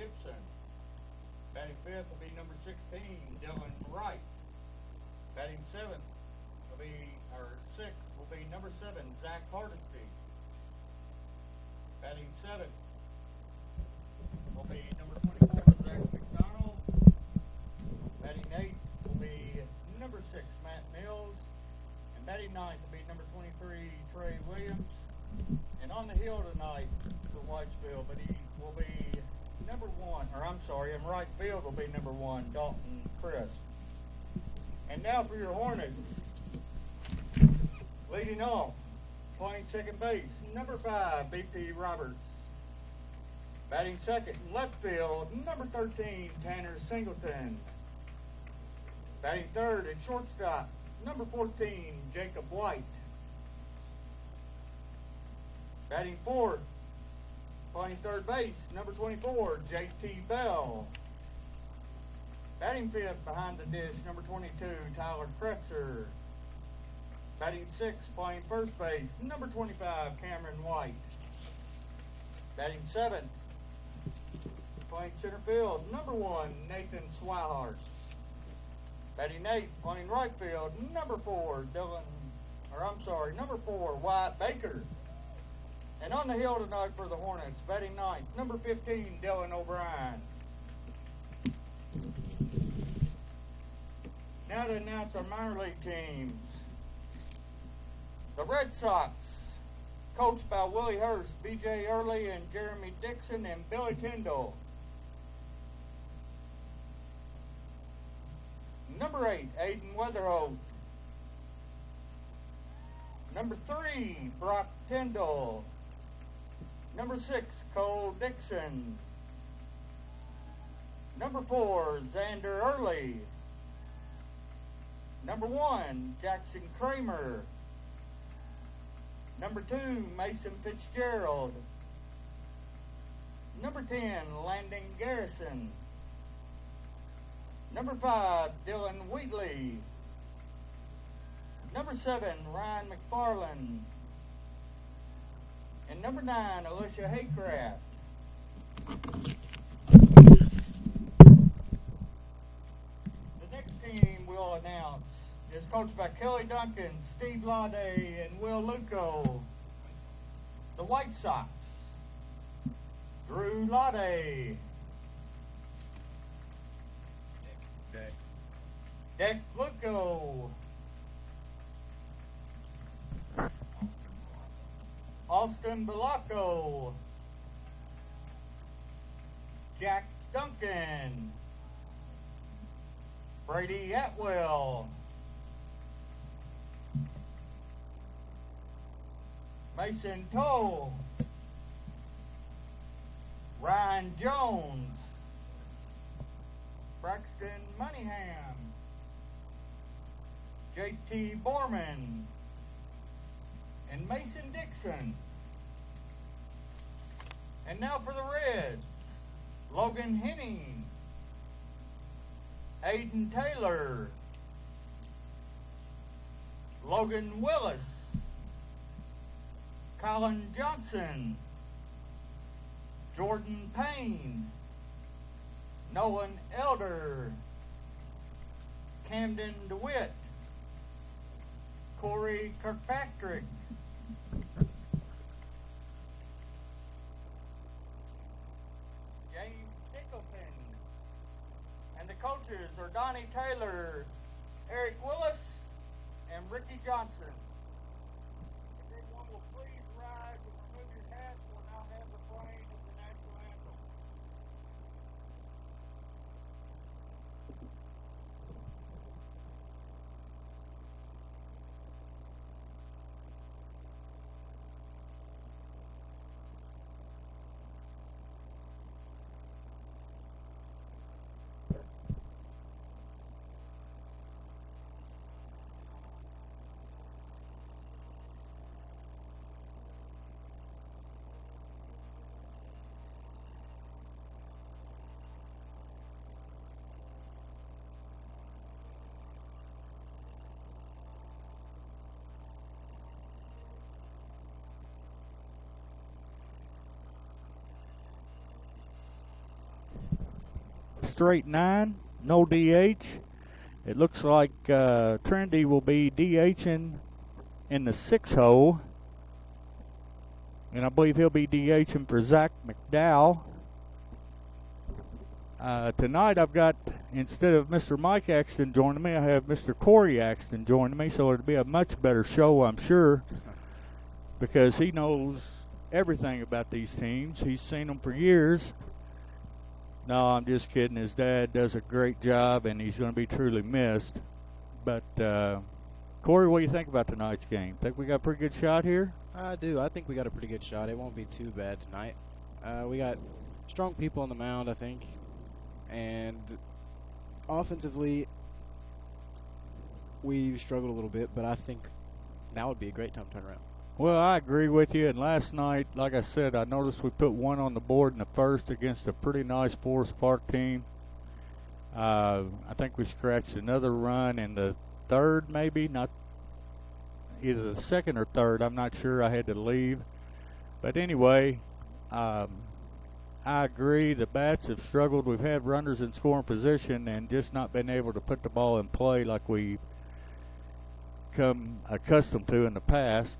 Gibson. Batting fifth will be number 16, Dylan Wright. Batting seventh will be, or sixth will be number 7, Zach Hardesty. Batting seventh will be number 24, Zach McDonald. Batting eighth will be number 6, Matt Mills. And batting ninth will be number 23, Trey Williams. And on the hill tonight for Whitesville, but he will be number 1, or I'm sorry, in right field will be number 1, Dalton Chris. And now for your Hornets. Leading off, playing second base, number 5, B.P. Roberts. Batting second in left field, number 13, Tanner Singleton. Batting third at shortstop, number 14, Jacob White. Batting fourth, playing third base, number 24, J.T. Bell. Batting fifth behind the dish, number 22, Tyler Kretzer. Batting sixth, playing first base, number 25, Cameron White. Batting seventh, playing center field, number 1, Nathan Swihart. Batting eighth, playing right field, number 4, number 4, Wyatt Baker. And on the hill tonight for the Hornets, batting ninth, number 15, Dylan O'Brien. Now to announce our minor league teams. The Red Sox, coached by Willie Hurst, B.J. Early, and Jeremy Dixon, and Billy Tyndall. Number 8, Aiden Weatherholt. Number 3, Brock Tyndall. Number 6, Cole Dixon. Number 4, Xander Early. Number 1, Jackson Kramer. Number 2, Mason Fitzgerald. Number 10, Landon Garrison. Number 5, Dylan Wheatley. Number 7, Ryan McFarland. And number 9, Alicia Haycraft. The next team we'll announce is coached by Kelly Duncan, Steve Lade, and Will Luco. The White Sox, Drew Lade. Deck Luco. Austin Belaco. Jack Duncan. Brady Atwell. Mason Toll. Ryan Jones. Braxton Moneyham. J.T. Borman. And Mason Dixon. And now for the Reds, Logan Henning, Aiden Taylor, Logan Willis, Colin Johnson, Jordan Payne, Nolan Elder, Camden DeWitt, Corey Kirkpatrick, James Tickleton, and the coaches are Donnie Taylor, Eric Willis, and Ricky Johnson. If everyone will please rise and remove your hats, we'll now have the playing of the national anthem. straight 9, no DH. It looks like Trinity will be DHing in the 6 hole. And I believe he'll be DHing for Zach McDowell. Tonight I've got, instead of Mr. Mike Axton joining me, I have Mr. Corey Axton joining me, so it'll be a much better show, I'm sure, because he knows everything about these teams. He's seen them for years. No, I'm just kidding. His dad does a great job, and he's going to be truly missed. But, Corey, what do you think about tonight's game? Think we got a pretty good shot here? I do. I think we got a pretty good shot. It won't be too bad tonight. We got strong people on the mound, I think. And offensively, we've struggled a little bit, but I think now would be a great time to turn around. Well, I agree with you. And last night, like I said, I noticed we put one on the board in the first against a pretty nice Forest Park team. I think we scratched another run in the third, maybe. Not either the second or third. I'm not sure. I had to leave. But anyway, I agree. The bats have struggled. We've had runners in scoring position and just not been able to put the ball in play like we've come accustomed to in the past.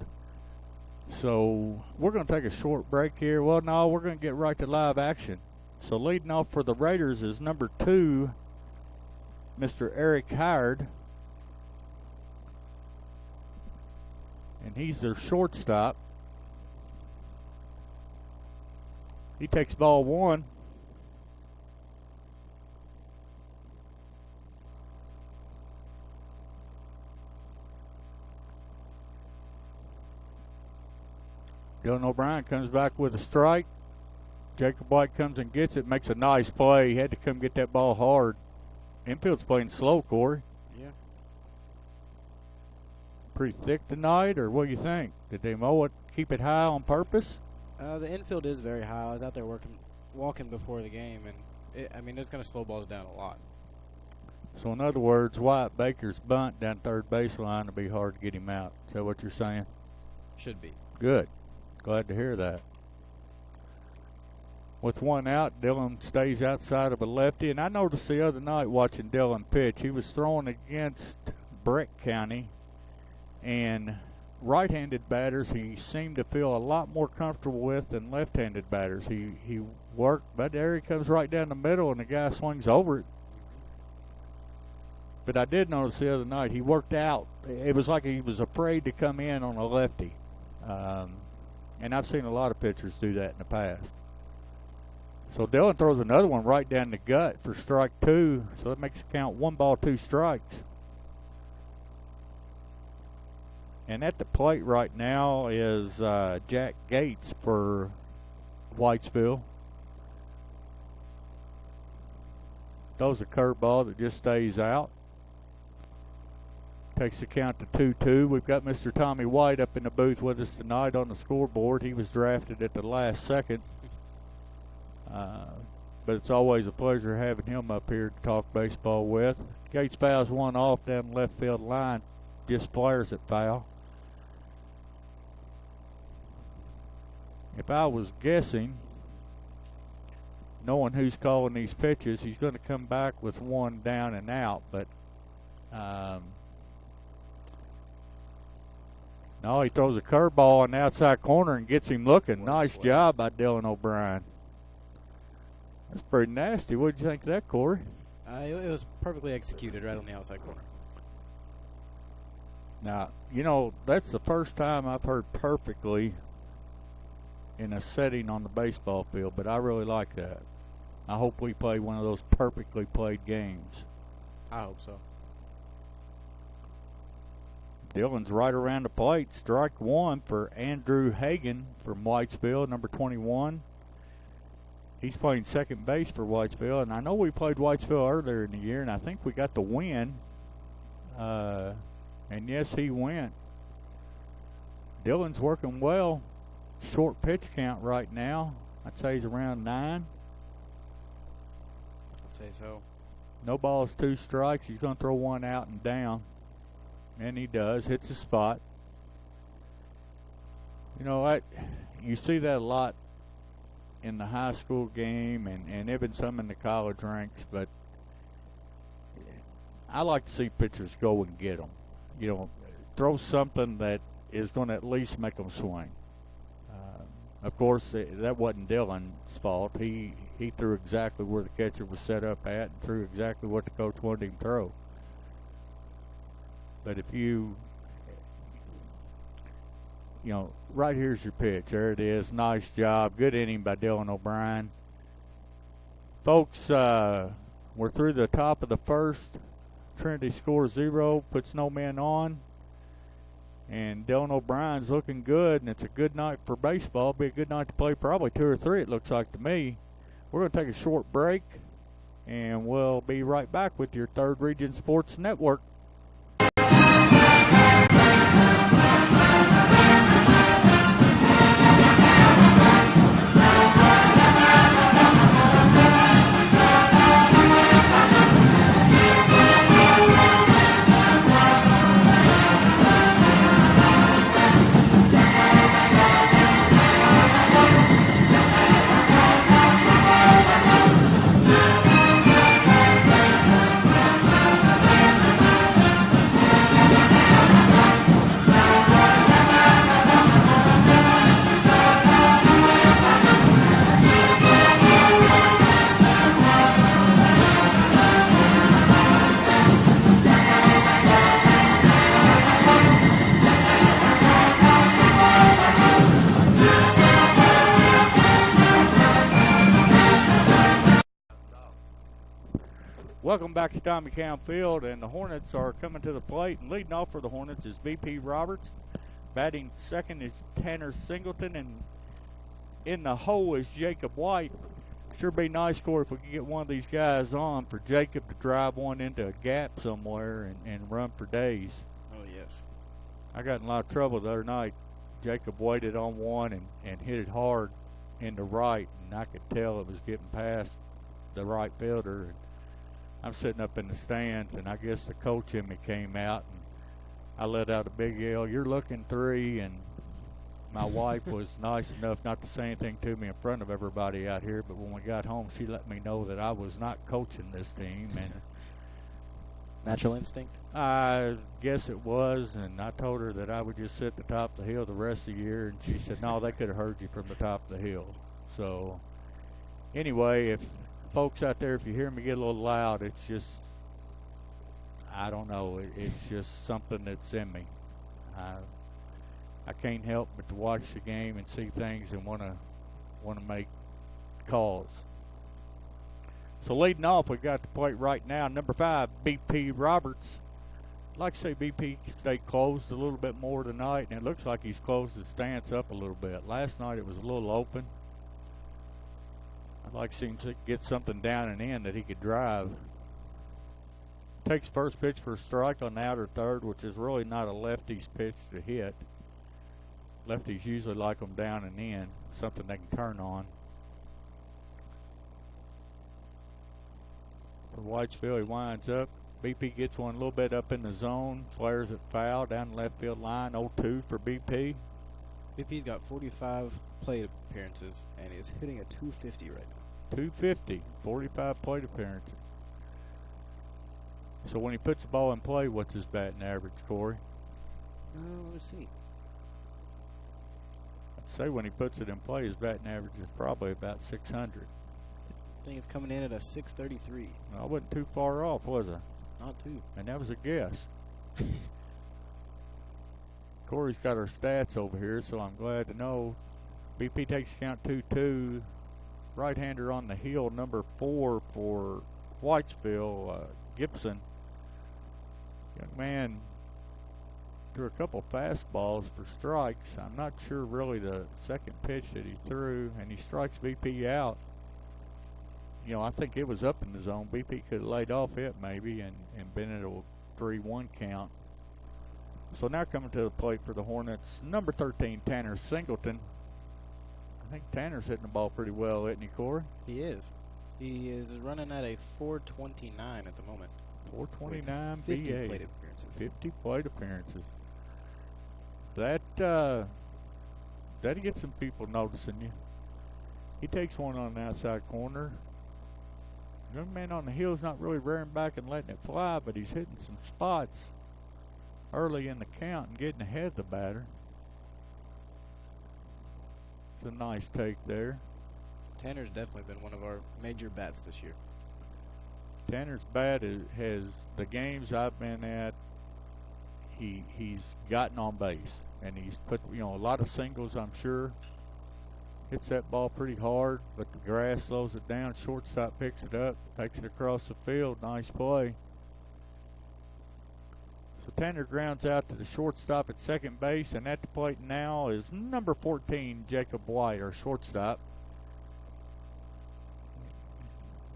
So we're going to take a short break here. Well, no, we're going to get right to live action. So leading off for the Raiders is number 2, Mr. Eric Howard. And he's their shortstop. He takes ball 1. Dylan O'Brien comes back with a strike. Jacob White comes and gets it, makes a nice play. He had to come get that ball hard. Infield's playing slow, Corey. Yeah. Pretty thick tonight, or what do you think? Did they mow it, keep it high on purpose? The infield is very high. I was out there walking before the game, and it's going to slow balls down a lot. So in other words, Wyatt Baker's bunt down third baseline will be hard to get him out. Is that what you're saying? Should be. Good. Glad to hear that. With one out, Dylan stays outside of a lefty. And I noticed the other night watching Dylan pitch, he was throwing against Breck County. And right-handed batters he seemed to feel a lot more comfortable with than left-handed batters. He worked, but there he comes right down the middle, and the guy swings over it. But I did notice the other night he worked out. It was like he was afraid to come in on a lefty. And I've seen a lot of pitchers do that in the past. So Dylan throws another one right down the gut for strike 2. So that makes it count 1 ball, 2 strikes. And at the plate right now is Jack Gates for Whitesville. Throws a curveball that just stays out. Takes the count to 2-2. We've got Mr. Tommy White up in the booth with us tonight on the scoreboard. He was drafted at the last second. But it's always a pleasure having him up here to talk baseball with. Gates fouls one off down the left field line. Just flares it foul. If I was guessing, knowing who's calling these pitches, he's going to come back with one down and out. But no, he throws a curveball on the outside corner and gets him looking. Nice job by Dylan O'Brien. That's pretty nasty. What did you think of that, Corey? It was perfectly executed right on the outside corner. Now, you know, that's the first time I've heard perfectly in a setting on the baseball field, but I really like that. I hope we play one of those perfectly played games. I hope so. Dylan's right around the plate. Strike 1 for Andrew Hagan from Whitesville, number 21. He's playing second base for Whitesville, and I know we played Whitesville earlier in the year, and I think we got the win. And yes, he went. Dylan's working well. Short pitch count right now. I'd say he's around 9. I'd say so. No balls, 2 strikes. He's going to throw one out and down. And he does. Hits the spot. You know what? You see that a lot in the high school game, and even some in the college ranks, but I like to see pitchers go and get them. You know, throw something that is going to at least make them swing. Of course, that wasn't Dylan's fault. He threw exactly where the catcher was set up at and threw exactly what the coach wanted him to throw. But if you know, right here's your pitch. There it is. Nice job. Good inning by Dylan O'Brien. Folks, we're through the top of the first. Trinity scores 0, puts no men on. And Dylan O'Brien's looking good, and it's a good night for baseball. It'll be a good night to play probably 2 or 3, it looks like to me. We're going to take a short break, and we'll be right back with your Third Region Sports Network. Welcome back to Tommy Count Field, and the Hornets are coming to the plate, and leading off for the Hornets is BP Roberts. Batting second is Tanner Singleton, and in the hole is Jacob White. Sure be nice, Corey, if we could get one of these guys on for Jacob to drive one into a gap somewhere and run for days. Oh, yes. I got in a lot of trouble the other night. Jacob waited on one and hit it hard into right, and I could tell it was getting past the right fielder. And I'm sitting up in the stands, and I guess the coach in me came out, and I let out a big yell, "You're looking 3," and my wife was nice enough not to say anything to me in front of everybody out here, but when we got home, she let me know that I was not coaching this team. And natural instinct? I guess it was, and I told her that I would just sit at the top of the hill the rest of the year, and she said, no, they could have heard you from the top of the hill. So anyway, if folks out there, if you hear me get a little loud, it's just, I don't know, it's just something that's in me. I can't help but to watch the game and see things and want to make calls. So leading off, we've got the plate right now, number 5, BP Roberts. I'd like to say BP stayed closed a little bit more tonight, and it looks like he's closed his stance up a little bit. Last night it was a little open. I'd like to see him get something down and in that he could drive. Takes first pitch for a strike on the outer third, which is really not a lefty's pitch to hit. Lefties usually like them down and in, something they can turn on. For Whitesville, he winds up. BP gets one a little bit up in the zone, flares it foul down the left field line. 0-2 for BP. BP's got 45 plate appearances, and is hitting a 250 right now. 250, 45 plate appearances. So when he puts the ball in play, what's his batting average, Corey? Let's see. I'd say when he puts it in play, his batting average is probably about 600. I think it's coming in at a 633. I wasn't too far off, was I? Not too. And that was a guess. Corey's got our stats over here, so I'm glad to know. BP takes count 2-2. Right-hander on the hill, number 4 for Whitesville, Gibson. Young man threw a couple fastballs for strikes. I'm not sure really the second pitch that he threw, and he strikes BP out. You know, I think it was up in the zone. BP could have laid off it maybe and been at a 3-1 count. So now coming to the plate for the Hornets, number 13, Tanner Singleton. I think Tanner's hitting the ball pretty well, isn't he, Corey? He is. He is running at a 429 at the moment. 429 50 BA. plate appearances. 50 plate appearances. That'll get some people noticing you. He takes one on the outside corner. The young man on the hill's not really rearing back and letting it fly, but he's hitting some spots early in the count and getting ahead of the batter. It's a nice take there. Tanner's definitely been one of our major bats this year. Tanner's bat has the games I've been at. He's gotten on base, and he's put a lot of singles. I'm sure hits that ball pretty hard, but the grass slows it down. Shortstop picks it up, takes it across the field. Nice play. So Tanner grounds out to the shortstop at second base, and at the plate now is number 14, Jacob White, our shortstop.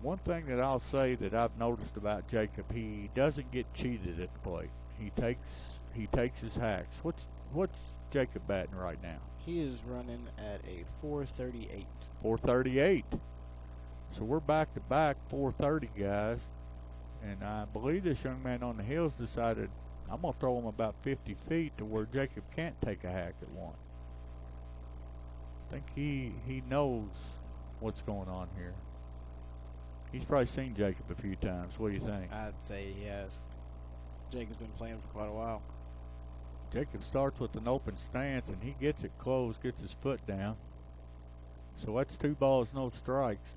One thing that I'll say that I've noticed about Jacob, he doesn't get cheated at the plate. He takes his hacks. What's Jacob batting right now? He is running at a 438. 438. So we're back to back 430 guys, and I believe this young man on the hill's decided I'm gonna throw him about 50 feet to where Jacob can't take a hack at one. I think he knows what's going on here. He's probably seen Jacob a few times. What do you think? I'd say he has. Jacob's been playing for quite a while. Jacob starts with an open stance, and he gets it closed, gets his foot down. So that's 2 balls, no strikes.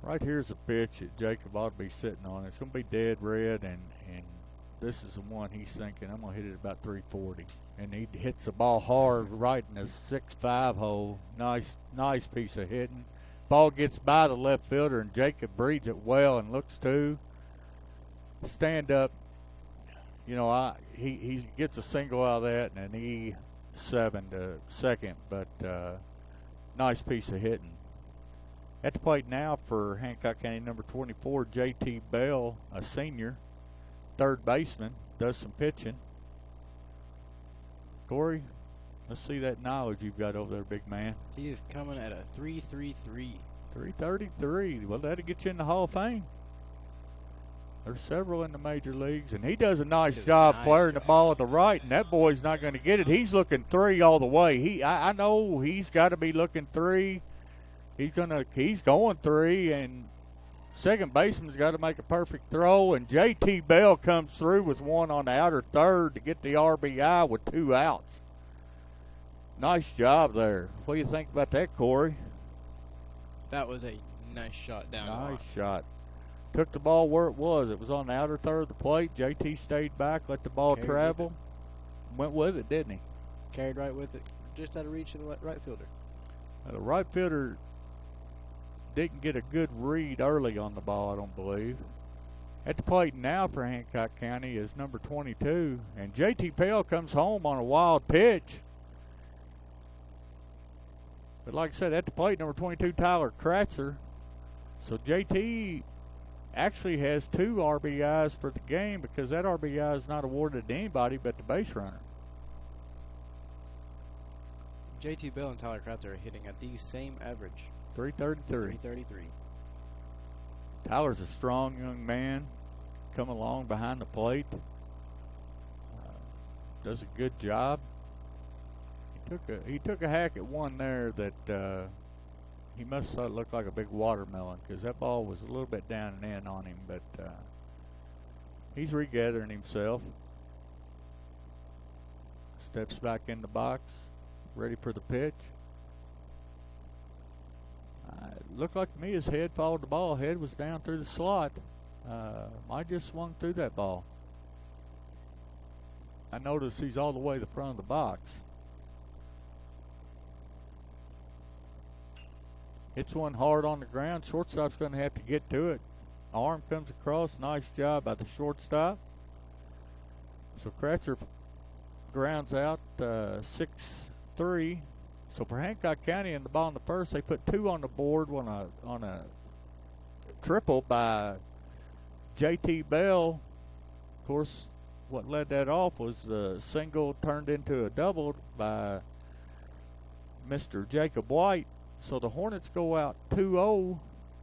Right here's a pitch that Jacob ought to be sitting on. It's going to be dead red, and this is the one he's thinking, I'm going to hit it about 340. And he hits the ball hard right in the 6-5 hole. Nice piece of hitting. Ball gets by the left fielder, and Jacob reads it well and looks to stand up. He gets a single out of that and an E7 to second, but nice piece of hitting. At the plate now for Hancock County, number 24, J.T. Bell, a senior, third baseman, does some pitching. Corey, let's see that knowledge you've got over there, big man. He is coming at a 333. 333. Well, that'll get you in the Hall of Fame. There's several in the major leagues, and he does a nice job flaring the ball at the right, and that boy's not going to get it. He's looking 3 all the way. I know he's got to be looking 3. He's going 3, and second baseman's got to make a perfect throw, and J.T. Bell comes through with one on the outer third to get the RBI with 2 outs. Nice job there. What do you think about that, Corey? That was a nice shot down. Nice shot. Took the ball where it was. It was on the outer third of the plate. JT stayed back, let the ball travel. Went with it, didn't he? Carried right with it. Just out of reach of the right fielder. The right fielder didn't get a good read early on the ball, I don't believe. At the plate now for Hancock County is number 22. And JT Bell comes home on a wild pitch. But like I said, at the plate, number 22, Tyler Kratzer. So JT actually has 2 RBIs for the game because that RBI is not awarded to anybody but the base runner. JT Bell and Tyler Kratzer are hitting at the same average. 333. 333. Tyler's a strong young man, coming along behind the plate. Does a good job. He took a hack at one there that he must have thought it looked like a big watermelon because that ball was a little bit down and in on him, but he's regathering himself. Steps back in the box, ready for the pitch. It looked like to me his head followed the ball. Head was down through the slot. I just swung through that ball. I noticed he's all the way to the front of the box. Hits one hard on the ground. Shortstop's going to have to get to it. Arm comes across. Nice job by the shortstop. So Kratzer grounds out 6-3. So for Hancock County in the bottom of the first, they put 2 on the board on a triple by J.T. Bell. Of course, what led that off was a single turned into a double by Mr. Jacob White. So the Hornets go out 2-0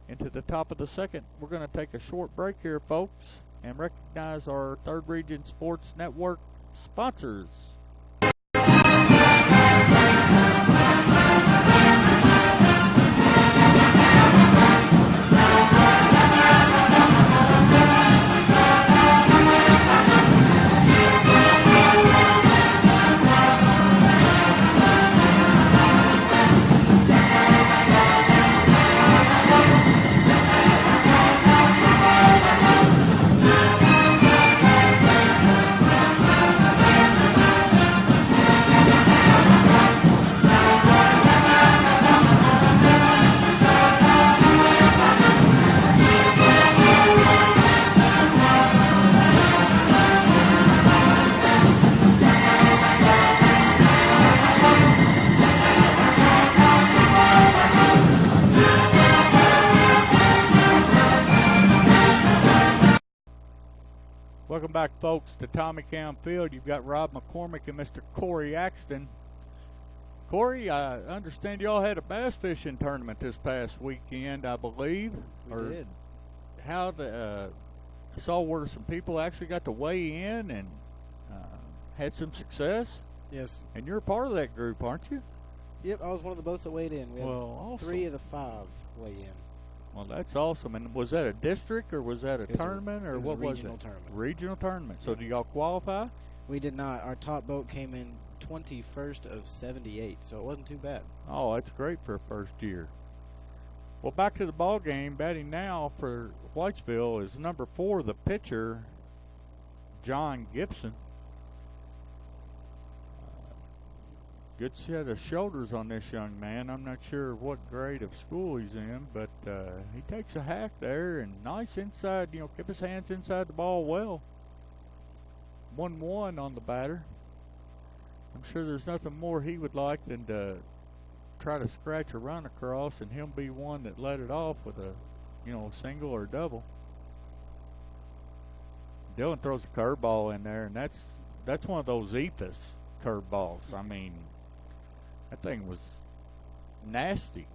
into the top of the second. We're going to take a short break here, folks, and recognize our Third Region Sports Network sponsors. Welcome back, folks, to Tommy Town Field. You've got Rob McCormick and Mr. Corey Axton. Corey, I understand y'all had a bass fishing tournament this past weekend, I believe. We did. How I saw where some people actually got to weigh in and had some success. Yes. And you're a part of that group, aren't you? Yep, I was one of the boats that weighed in. We had awesome. 3 of the 5 weigh in. Well, that's awesome. And was that a district or was that a tournament or what was it? Regional tournament. Regional tournament. So do y'all qualify? We did not. Our top boat came in 21st of 78, so it wasn't too bad. Oh, that's great for a first year. Well, back to the ball game. Batting now for Whitesville is number 4, the pitcher, John Gibson. Good set of shoulders on this young man. I'm not sure what grade of school he's in, but he takes a hack there and nice inside, kept his hands inside the ball well. 1-1 on the batter. I'm sure there's nothing more he would like than to try to scratch a run across and him be one that let it off with a, single or double. Dylan throws a curveball in there, and that's one of those ephus curveballs. I mean, that thing was nasty.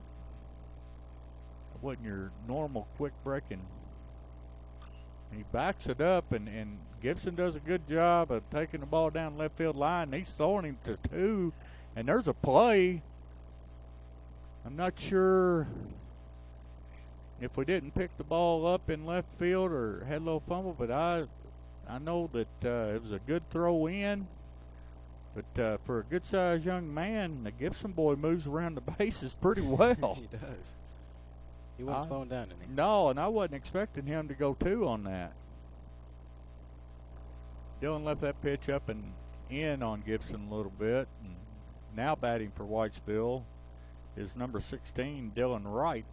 It wasn't your normal quick breaking. And he backs it up, and Gibson does a good job of taking the ball down left field line. He's throwing him to 2, and there's a play. I'm not sure if we didn't pick the ball up in left field or had a little fumble, but I know that it was a good throw in. But for a good-sized young man, the Gibson boy moves around the bases pretty well. He does. He wasn't slowing down, didn't he? No, and I wasn't expecting him to go 2 on that. Dylan left that pitch up and in on Gibson a little bit. And now batting for Whitesville is number 16, Dylan Wright.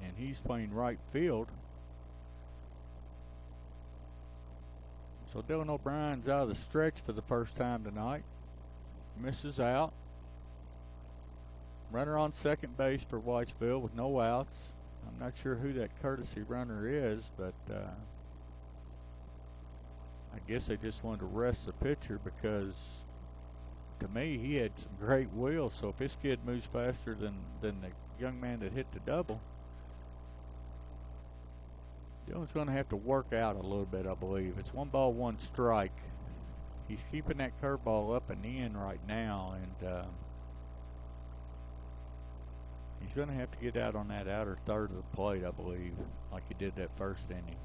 And he's playing right field. So Dylan O'Brien's out of the stretch for the first time tonight. Misses out. Runner on second base for Whitesville with no outs. I'm not sure who that courtesy runner is, but I guess they just wanted to rest the pitcher because, to me, he had some great wheels. So if this kid moves faster than the young man that hit the double, Dylan's going to have to work out a little bit, I believe. It's 1 ball, 1 strike. He's keeping that curveball up and in right now, and he's going to have to get out on that outer third of the plate, I believe, like he did that first inning.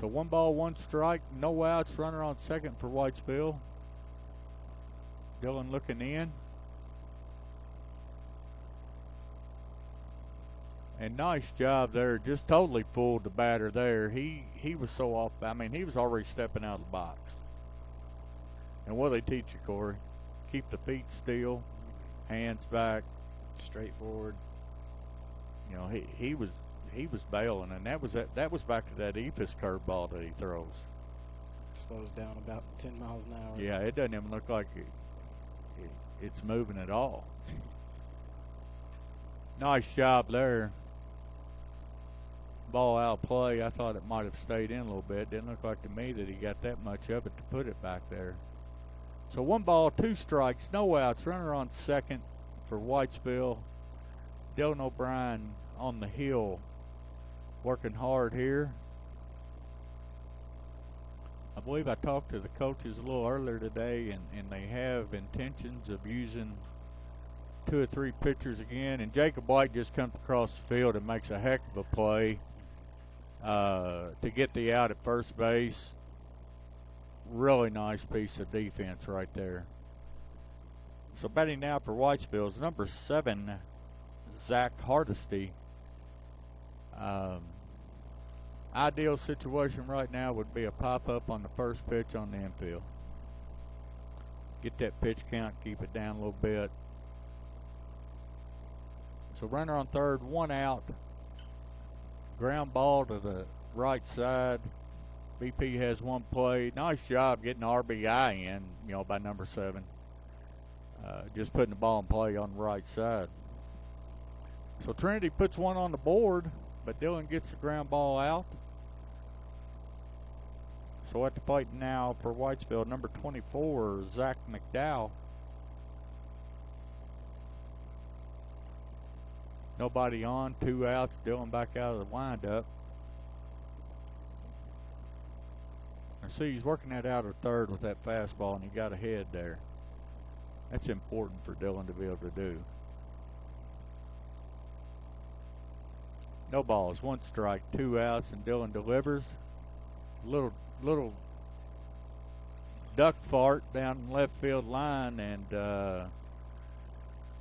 So 1 ball, 1 strike, no outs, runner on second for Whitesville. Dylan looking in. And nice job there. Just totally fooled the batter there. He was so off. I mean, he was already stepping out of the box. And what do they teach you, Corey? Keep the feet still, hands back, straight forward. He was bailing, and that was back to that ephus curveball that he throws. Slows down about 10 miles an hour. Yeah, it doesn't even look like it's moving at all. Nice job there. Ball out of play. I thought it might have stayed in a little bit. Didn't look like to me that he got that much of it to put it back there. So 1 ball, 2 strikes, no outs. Runner on second for Whitesville. Dylan O'Brien on the hill, working hard here. I believe I talked to the coaches a little earlier today, and they have intentions of using 2 or 3 pitchers again. And Jacob White just comes across the field and makes a heck of a play to get the out at first base. Really nice piece of defense right there. So batting now for Whitesville is number 7, Zach Hardesty. Ideal situation right now would be a pop-up on the first pitch on the infield. Get that pitch count, keep it down a little bit. So runner on third, 1 out. Ground ball to the right side. BP has 1 play. Nice job getting the RBI in, by number 7. Just putting the ball in play on the right side. So Trinity puts one on the board, but Dylan gets the ground ball out. So at the plate now for Whitesville, number 24, Zach McDowell. Nobody on, 2 outs, Dylan back out of the windup. I see he's working that out of third with that fastball, and he got ahead there. That's important for Dylan to be able to do. No balls, 1 strike, 2 outs, and Dylan delivers. Little duck fart down the left field line, and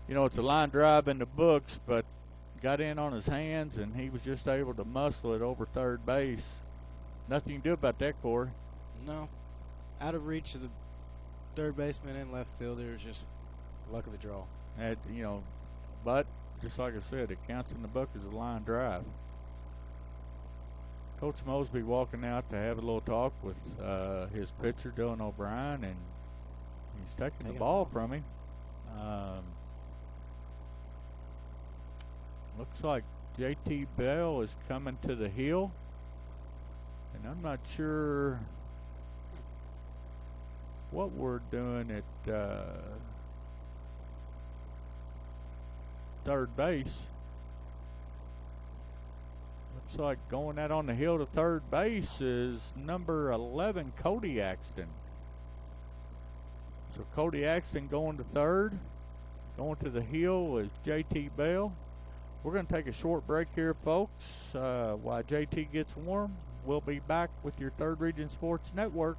you know, it's a line drive in the books, but got in on his hands, and he was just able to muscle it over third base. Nothing you can do about that, Corey. No. Out of reach of the third baseman and left fielder is just luck of the draw. And, you know, but just like I said, it counts in the book as a line drive. Coach Mosby walking out to have a little talk with his pitcher, Dylan O'Brien, and he's taking the ball from him. Looks like JT Bell is coming to the hill, and I'm not sure what we're doing at third base. Looks like going out on the hill to third base is number 11, Cody Axton. So Cody Axton going to third. Going to the hill is JT Bell. We're going to take a short break here, folks, while JT gets warm. We'll be back with your Third Region Sports Network.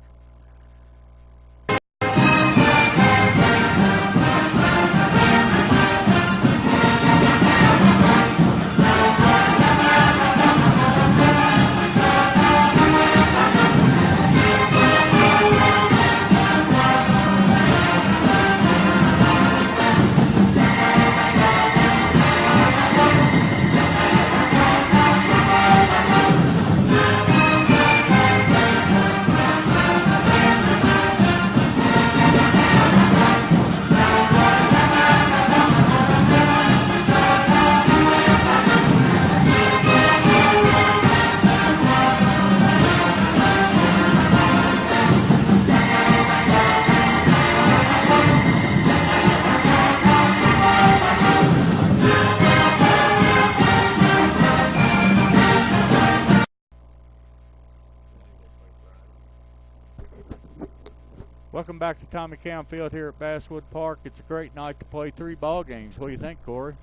Welcome back to Tommy Cowan Field here at Basswood Park. It's a great night to play 3 ball games. What do you think, Corey?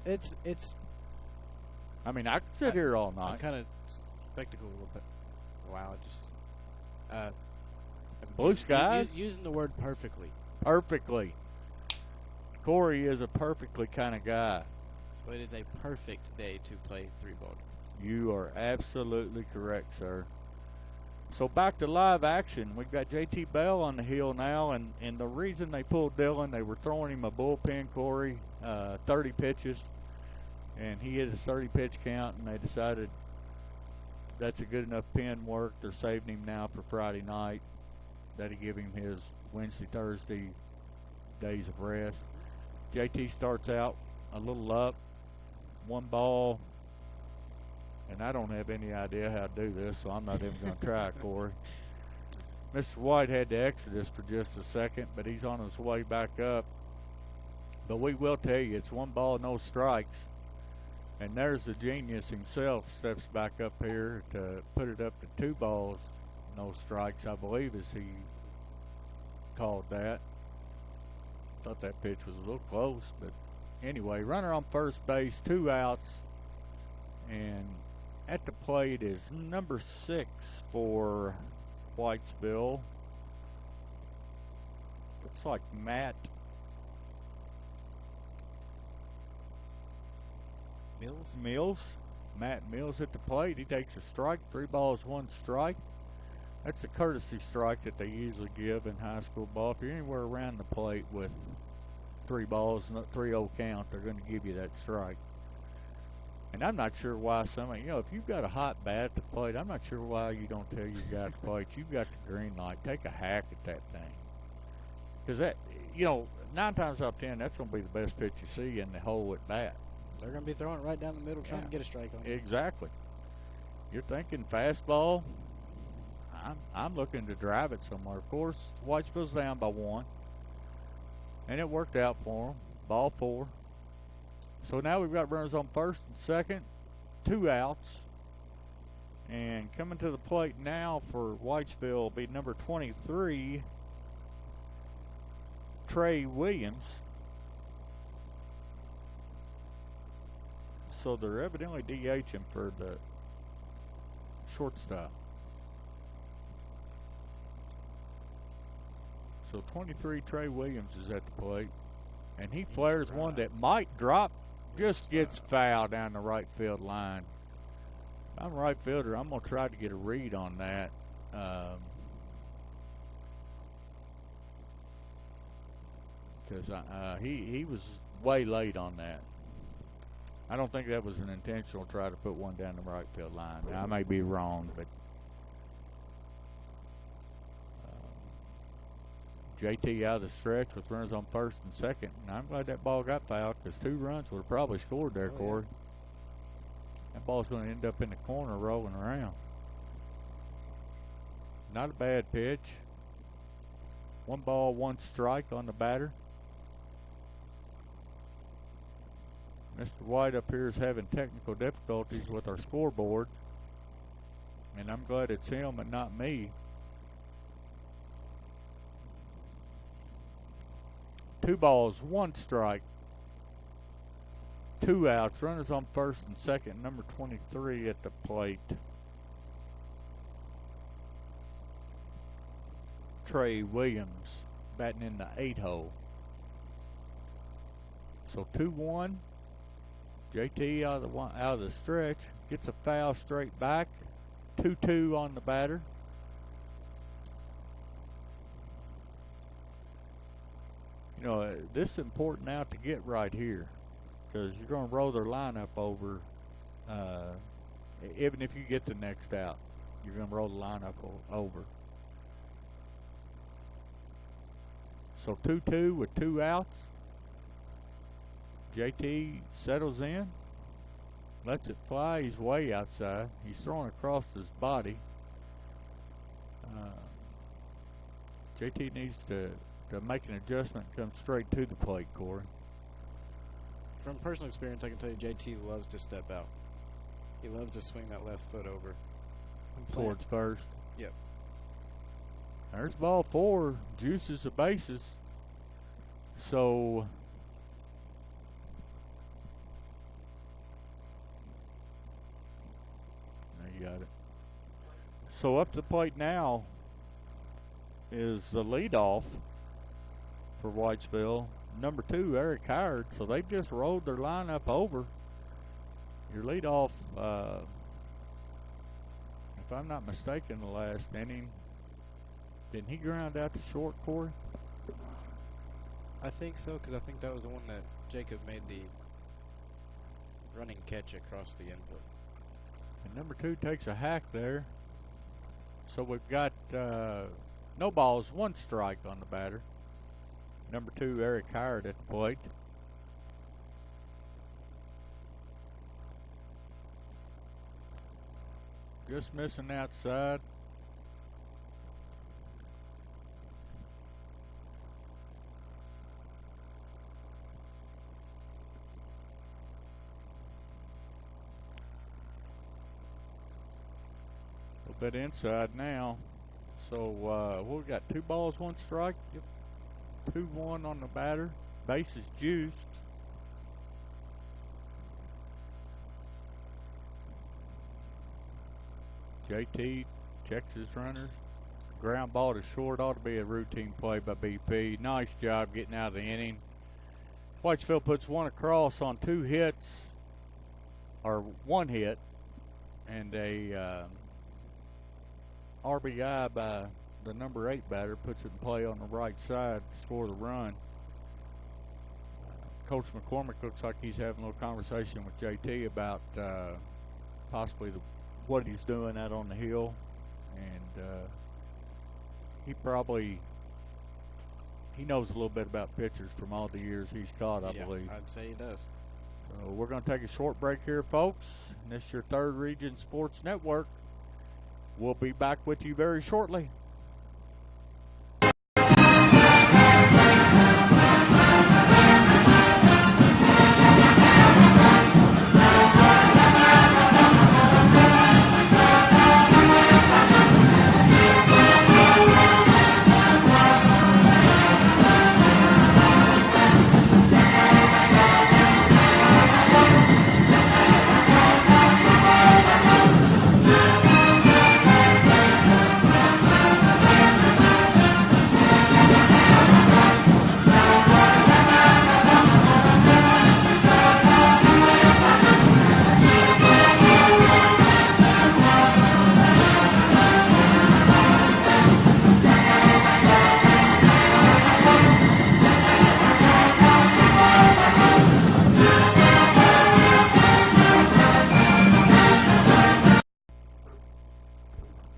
It's. I mean, I could sit here all night. I'm kind of spectacle a little bit. Wow, just blue skies. Using the word perfectly. Perfectly. Corey is a perfectly kind of guy. So it is a perfect day to play 3 ball games. You are absolutely correct, sir. So back to live action. We've got JT Bell on the hill now, and the reason they pulled Dylan, they were throwing him a bullpen, Corey, 30 pitches, and he hit his 30-pitch count, and they decided that's a good enough pen work. They're saving him now for Friday night. That'll give him his Wednesday, Thursday days of rest. JT starts out a little up, 1 ball. And I don't have any idea how to do this, so I'm not even going to try, Corey. Mr. White had to exodus for just a second, but he's on his way back up. But we will tell you, it's 1 ball, no strikes. And there's the genius himself, steps back up here to put it up to 2 balls, no strikes, I believe, as he called that. Thought that pitch was a little close, but anyway, runner on first base, 2 outs. And at the plate is number 6 for Whitesville. Looks like Matt Mills. Matt Mills at the plate. He takes a strike. 3 balls, 1 strike. That's a courtesy strike that they usually give in high school ball. If you're anywhere around the plate with 3 balls, 3-0 count, they're going to give you that strike. And I'm not sure why somebody, you know, if you've got a hot bat at the plate, I'm not sure why you don't tell your guy at the plate, you've got the green light. Take a hack at that thing. Because that, 9 times out of 10, that's going to be the best pitch you see in the hole at bat. They're going to be throwing it right down the middle trying to get a strike on it. Exactly. You're thinking fastball. I'm looking to drive it somewhere. Of course, Whitesville's down by 1. And it worked out for them. Ball 4. So now we've got runners on first and second. 2 outs. And coming to the plate now for Whitesville will be number 23, Trey Williams. So they're evidently DHing for the shortstop. So 23, Trey Williams is at the plate. And he flares one that might drop, just gets foul down the right field line. I'm a right fielder. I'm going to try to get a read on that. Because he was way late on that. I don't think that was an intentional try to put one down the right field line. Now, I may be wrong, but JT out of the stretch with runners on first and second. And I'm glad that ball got fouled because 2 runs would have probably scored there, Corey. Yeah. That ball's going to end up in the corner rolling around. Not a bad pitch. 1 ball, 1 strike on the batter. Mr. White up here is having technical difficulties with our scoreboard. And I'm glad it's him and not me. 2 balls, 1 strike. 2 outs. Runners on first and second. Number 23 at the plate. Trey Williams batting in the 8 hole. So 2-1. JT out of the stretch gets a foul straight back. 2-2 on the batter. This is important now to get right here, because you're going to roll their lineup over. Even if you get the next out, you're going to roll the lineup over. So 2-2 with 2 outs. JT settles in, lets it fly. He's way outside. He's throwing across his body. JT needs to make an adjustment and come straight to the plate, Corey. From personal experience, I can tell you JT loves to step out. He loves to swing that left foot over. Towards first. Yep. There's ball 4. Juices the bases. So there you got it. So up to the plate now is the leadoff for Whitesville, number 2, Eric Howard. So they've just rolled their lineup over. Your leadoff, if I'm not mistaken, the last inning, didn't he ground out to short, Corey? I think so, because I think that was the one that Jacob made the running catch across the input. And number 2 takes a hack there. So we've got no balls, 1 strike on the batter. Number 2, Eric Howard at the plate. Just missing outside. A little bit inside now. So we've got 2 balls, 1 strike. 2-1 on the batter. Base is juiced. JT checks his runners. Ground ball to short. Ought to be a routine play by BP. Nice job getting out of the inning. Whitesville puts 1 across on 2 hits, or 1 hit, and a RBI by the number 8 batter. Puts it in play on the right side to score the run. Coach McCormick looks like he's having a little conversation with JT about possibly what he's doing out on the hill, and he probably he knows a little bit about pitchers from all the years he's caught, I believe. I'd say he does. So we're going to take a short break here, folks. And this is your Third Region Sports Network. We'll be back with you very shortly.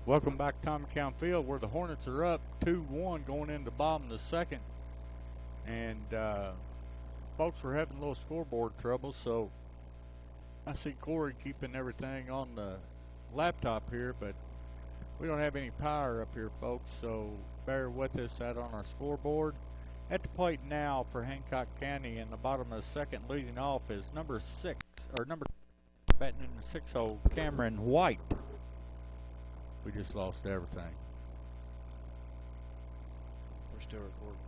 Welcome back to Tommy Count Field, where the Hornets are up 2-1 going into the bottom of the second. And folks, we're having a little scoreboard trouble, so I see Corey keeping everything on the laptop here, but we don't have any power up here, folks, so bear with us out on our scoreboard. At the plate now for Hancock County in the bottom of the second, leading off is number 6, or number batting in the 6-hole, Cameron White. We just lost everything. We're still recording.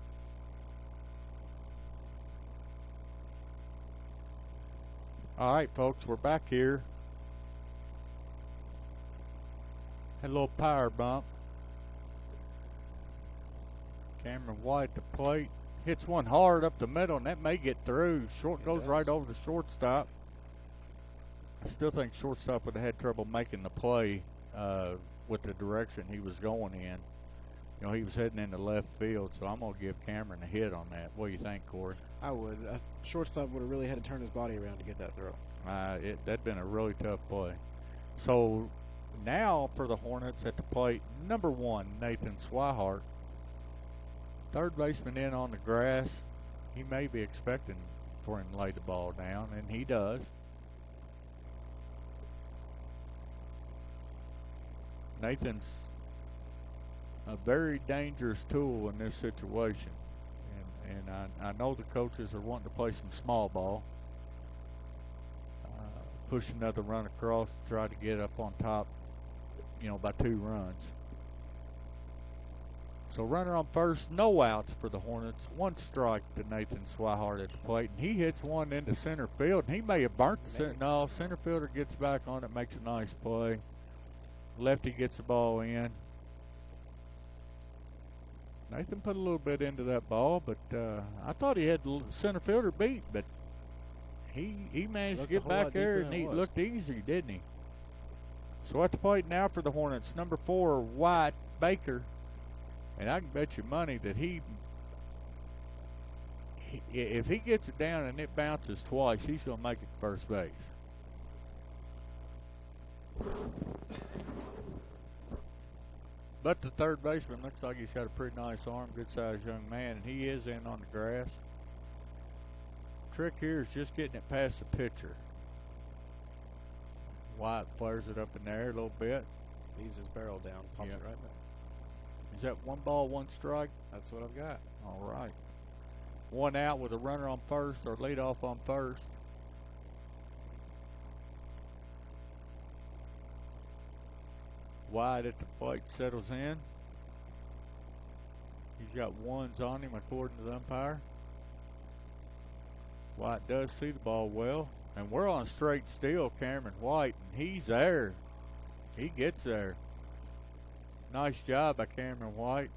All right, folks, we're back here. Had a little power bump. Cameron White at the plate. Hits one hard up the middle, and that may get through. Short goes right over the shortstop. I still think shortstop would have had trouble making the play with the direction he was going in. You know, he was heading into left field, so I'm going to give Cameron a hit on that. What do you think, Corey? I would. A shortstop would have really had to turn his body around to get that throw. That'd been a really tough play. So now for the Hornets at the plate, number 1, Nathan Swihart. Third baseman in on the grass. He may be expecting for him to lay the ball down, and he does. Nathan's a very dangerous tool in this situation, and I know the coaches are wanting to play some small ball, push another run across to try to get up on top, you know, by 2 runs. So runner on first, no outs for the Hornets. 1 strike to Nathan Swihart at the plate, and he hits one into center field, and he may have burnt the center fielder gets back on it, makes a nice play. Lefty gets the ball in. Nathan put a little bit into that ball, but I thought he had the center fielder beat, but he managed to get back there, and he looked easy, didn't he? So at the plate now for the Hornets, number 4, White Baker. And I can bet you money that if he gets it down and it bounces twice, he's going to make it to first base. But the third baseman looks like he's got a pretty nice arm, good-sized young man, and he is in on the grass. Trick here is just getting it past the pitcher. White flares it up in there a little bit. Leaves his barrel down, pops it right back. Is that 1 ball, 1 strike? That's what I've got. All right. 1 out with a runner on first, or lead off on first. White at the plate settles in. He's got 1s on him according to the umpire. White does see the ball well. And we're on straight steal, Cameron White, and he's there. He gets there. Nice job by Cameron White.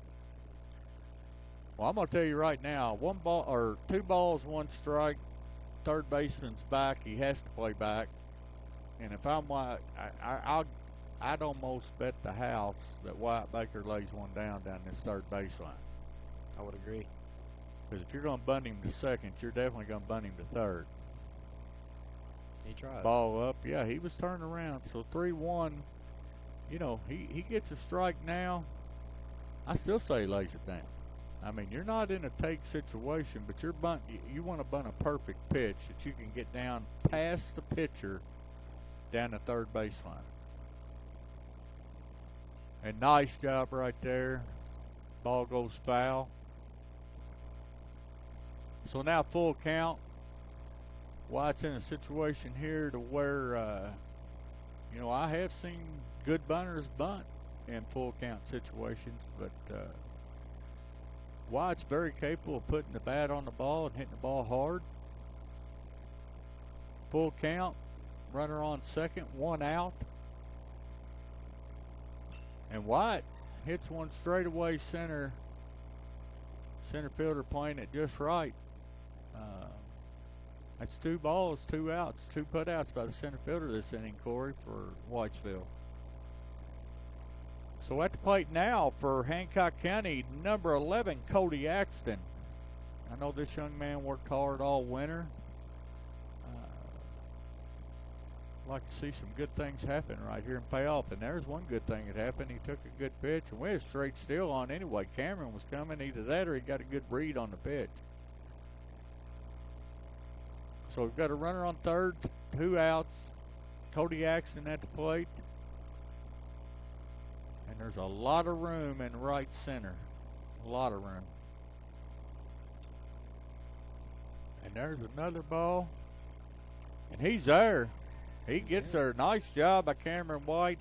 Well, I'm going to tell you right now, 1 ball or 2 balls, 1 strike. Third baseman's back. He has to play back. And if I'm White, I'd almost bet the house that White Baker lays one down this third baseline. I would agree. Because if you're going to bunt him to second, you're definitely going to bunt him to third. He tried. Ball up. Yeah, he was turning around. So 3-1. You know, he gets a strike now. I still say he lays it down. I mean, you're not in a take situation, but you want to bunt a perfect pitch that you can get down past the pitcher down the third baseline. And nice job right there. Ball goes foul. So now full count. White's in a situation here to where, I have seen good bunters bunt in full count situations, but White's very capable of putting the bat on the ball and hitting the ball hard. Full count, runner on second, 1 out. And White hits one straightaway center. Center fielder playing it just right. That's 2 balls, 2 outs, 2 putouts by the center fielder this inning, Corey, for Whitesville. So at the plate now for Hancock County, number 11, Cody Axton. I know this young man worked hard all winter. I'd like to see some good things happen right here and pay off. And there's one good thing that happened. He took a good pitch, and we had straight steal on anyway. Cameron was coming, either that or he got a good read on the pitch. So we've got a runner on third, 2 outs. Cody Axton at the plate. And there's a lot of room in right center. A lot of room. And there's another ball. And he's there. He gets there. Nice job by Cameron White.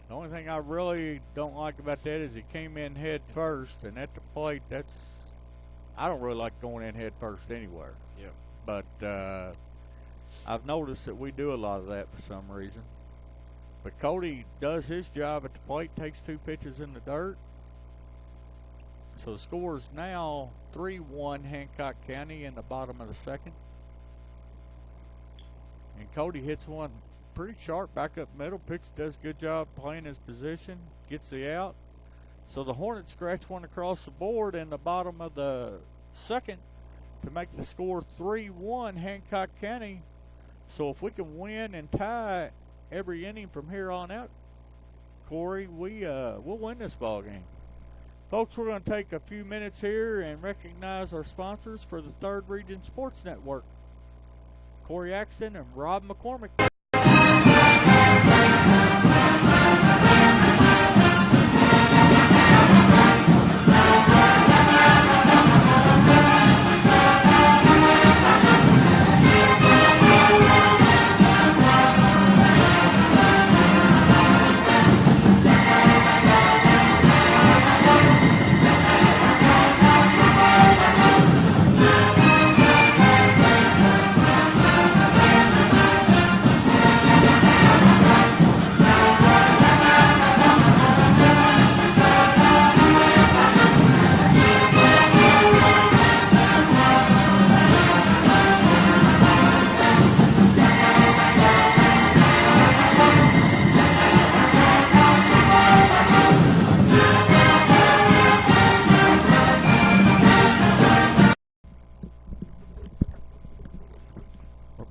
The only thing I really don't like about that is he came in head first. And at the plate, I don't really like going in head first anywhere. Yeah. But I've noticed that we do a lot of that for some reason. But Cody does his job at the plate, takes 2 pitches in the dirt. So the score is now 3-1 Hancock County in the bottom of the second. And Cody hits one pretty sharp back up middle. Pitcher does a good job playing his position, gets the out. So the Hornets scratch one across the board in the bottom of the second to make the score 3-1 Hancock County. So if we can win and tie every inning from here on out, Corey, we'll win this ball game. Folks, we're going to take a few minutes here and recognize our sponsors for the Third Region Sports Network, Corey Axton and Rob McCormick.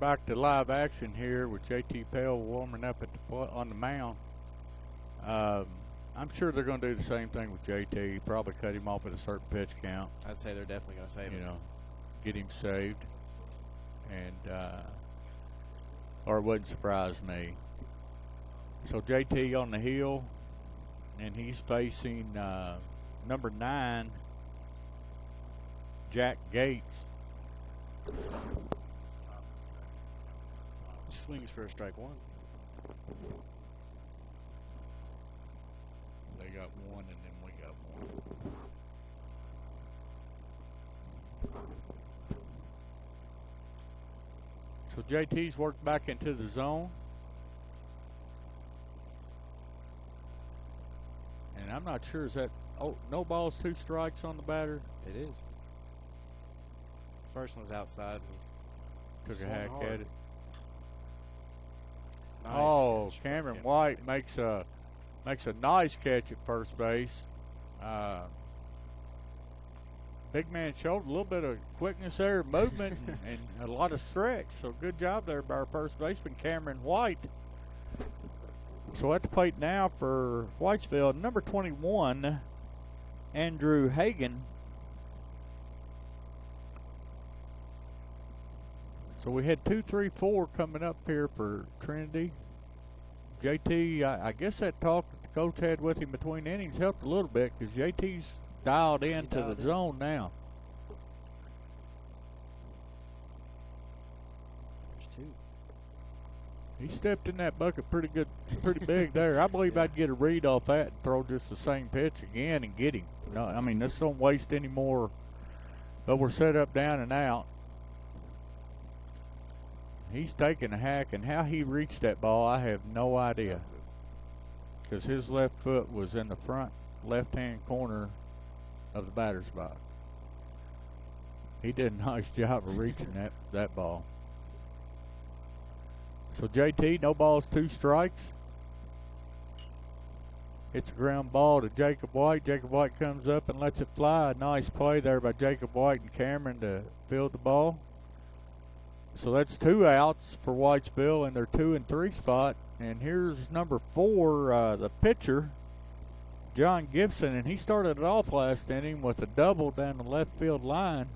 Back to live action here with JT Pell warming up at on the mound. I'm sure they're going to do the same thing with JT. Probably cut him off at a certain pitch count. I'd say they're definitely going to save him. Get him saved, and or it wouldn't surprise me. So JT on the hill, and he's facing number 9, Jack Gates. Swings for a strike 1. They got 1 and then we got 1. So JT's worked back into the zone. And I'm not sure, is that, no balls, 2 strikes on the batter? It is. First one's outside. Took a hack at it. Nice catch. Cameron White makes a nice catch at first base. Big man showed a little bit of quickness there, movement, and a lot of stretch. So good job there by our first baseman, Cameron White. So at the plate now for Whitesville, number 21, Andrew Hagan. So we had 2, 3, 4 coming up here for Trinity. JT, I guess that talk that the coach had with him between innings helped a little bit because JT's dialed into the zone now. There's 2. He stepped in that bucket pretty big there. I believe I'd get a read off that and throw just the same pitch again and get him. No, I mean, this don't waste any more. But we're set up down and out. He's taking a hack, and how he reached that ball, I have no idea. Because his left foot was in the front left-hand corner of the batter's box. He did a nice job of reaching that ball. So JT, no balls, 2 strikes. It's a ground ball to Jacob White. Jacob White comes up and lets it fly. A nice play there by Jacob White and Cameron to field the ball. So that's 2 outs for Whitesville in their 2 and 3 spot. And here's number 4, the pitcher, John Gibson, and he started it off last inning with a double down the left field line.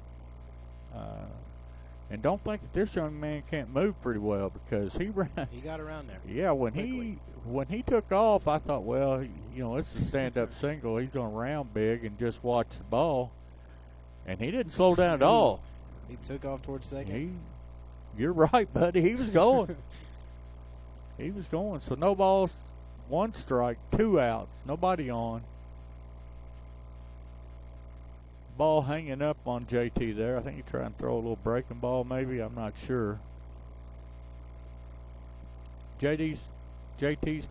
And don't think that this young man can't move pretty well because he ran. He got around there. Yeah, when he took off, I thought, well, you know, it's a stand-up single. He's going to round big and just watch the ball. And he didn't slow down at all. He took off towards second. You're right, buddy. He was going. He was going. So no balls, 1 strike, 2 outs, nobody on. Ball hanging up on JT there. I think he tried to throw a little breaking ball maybe. I'm not sure. JT's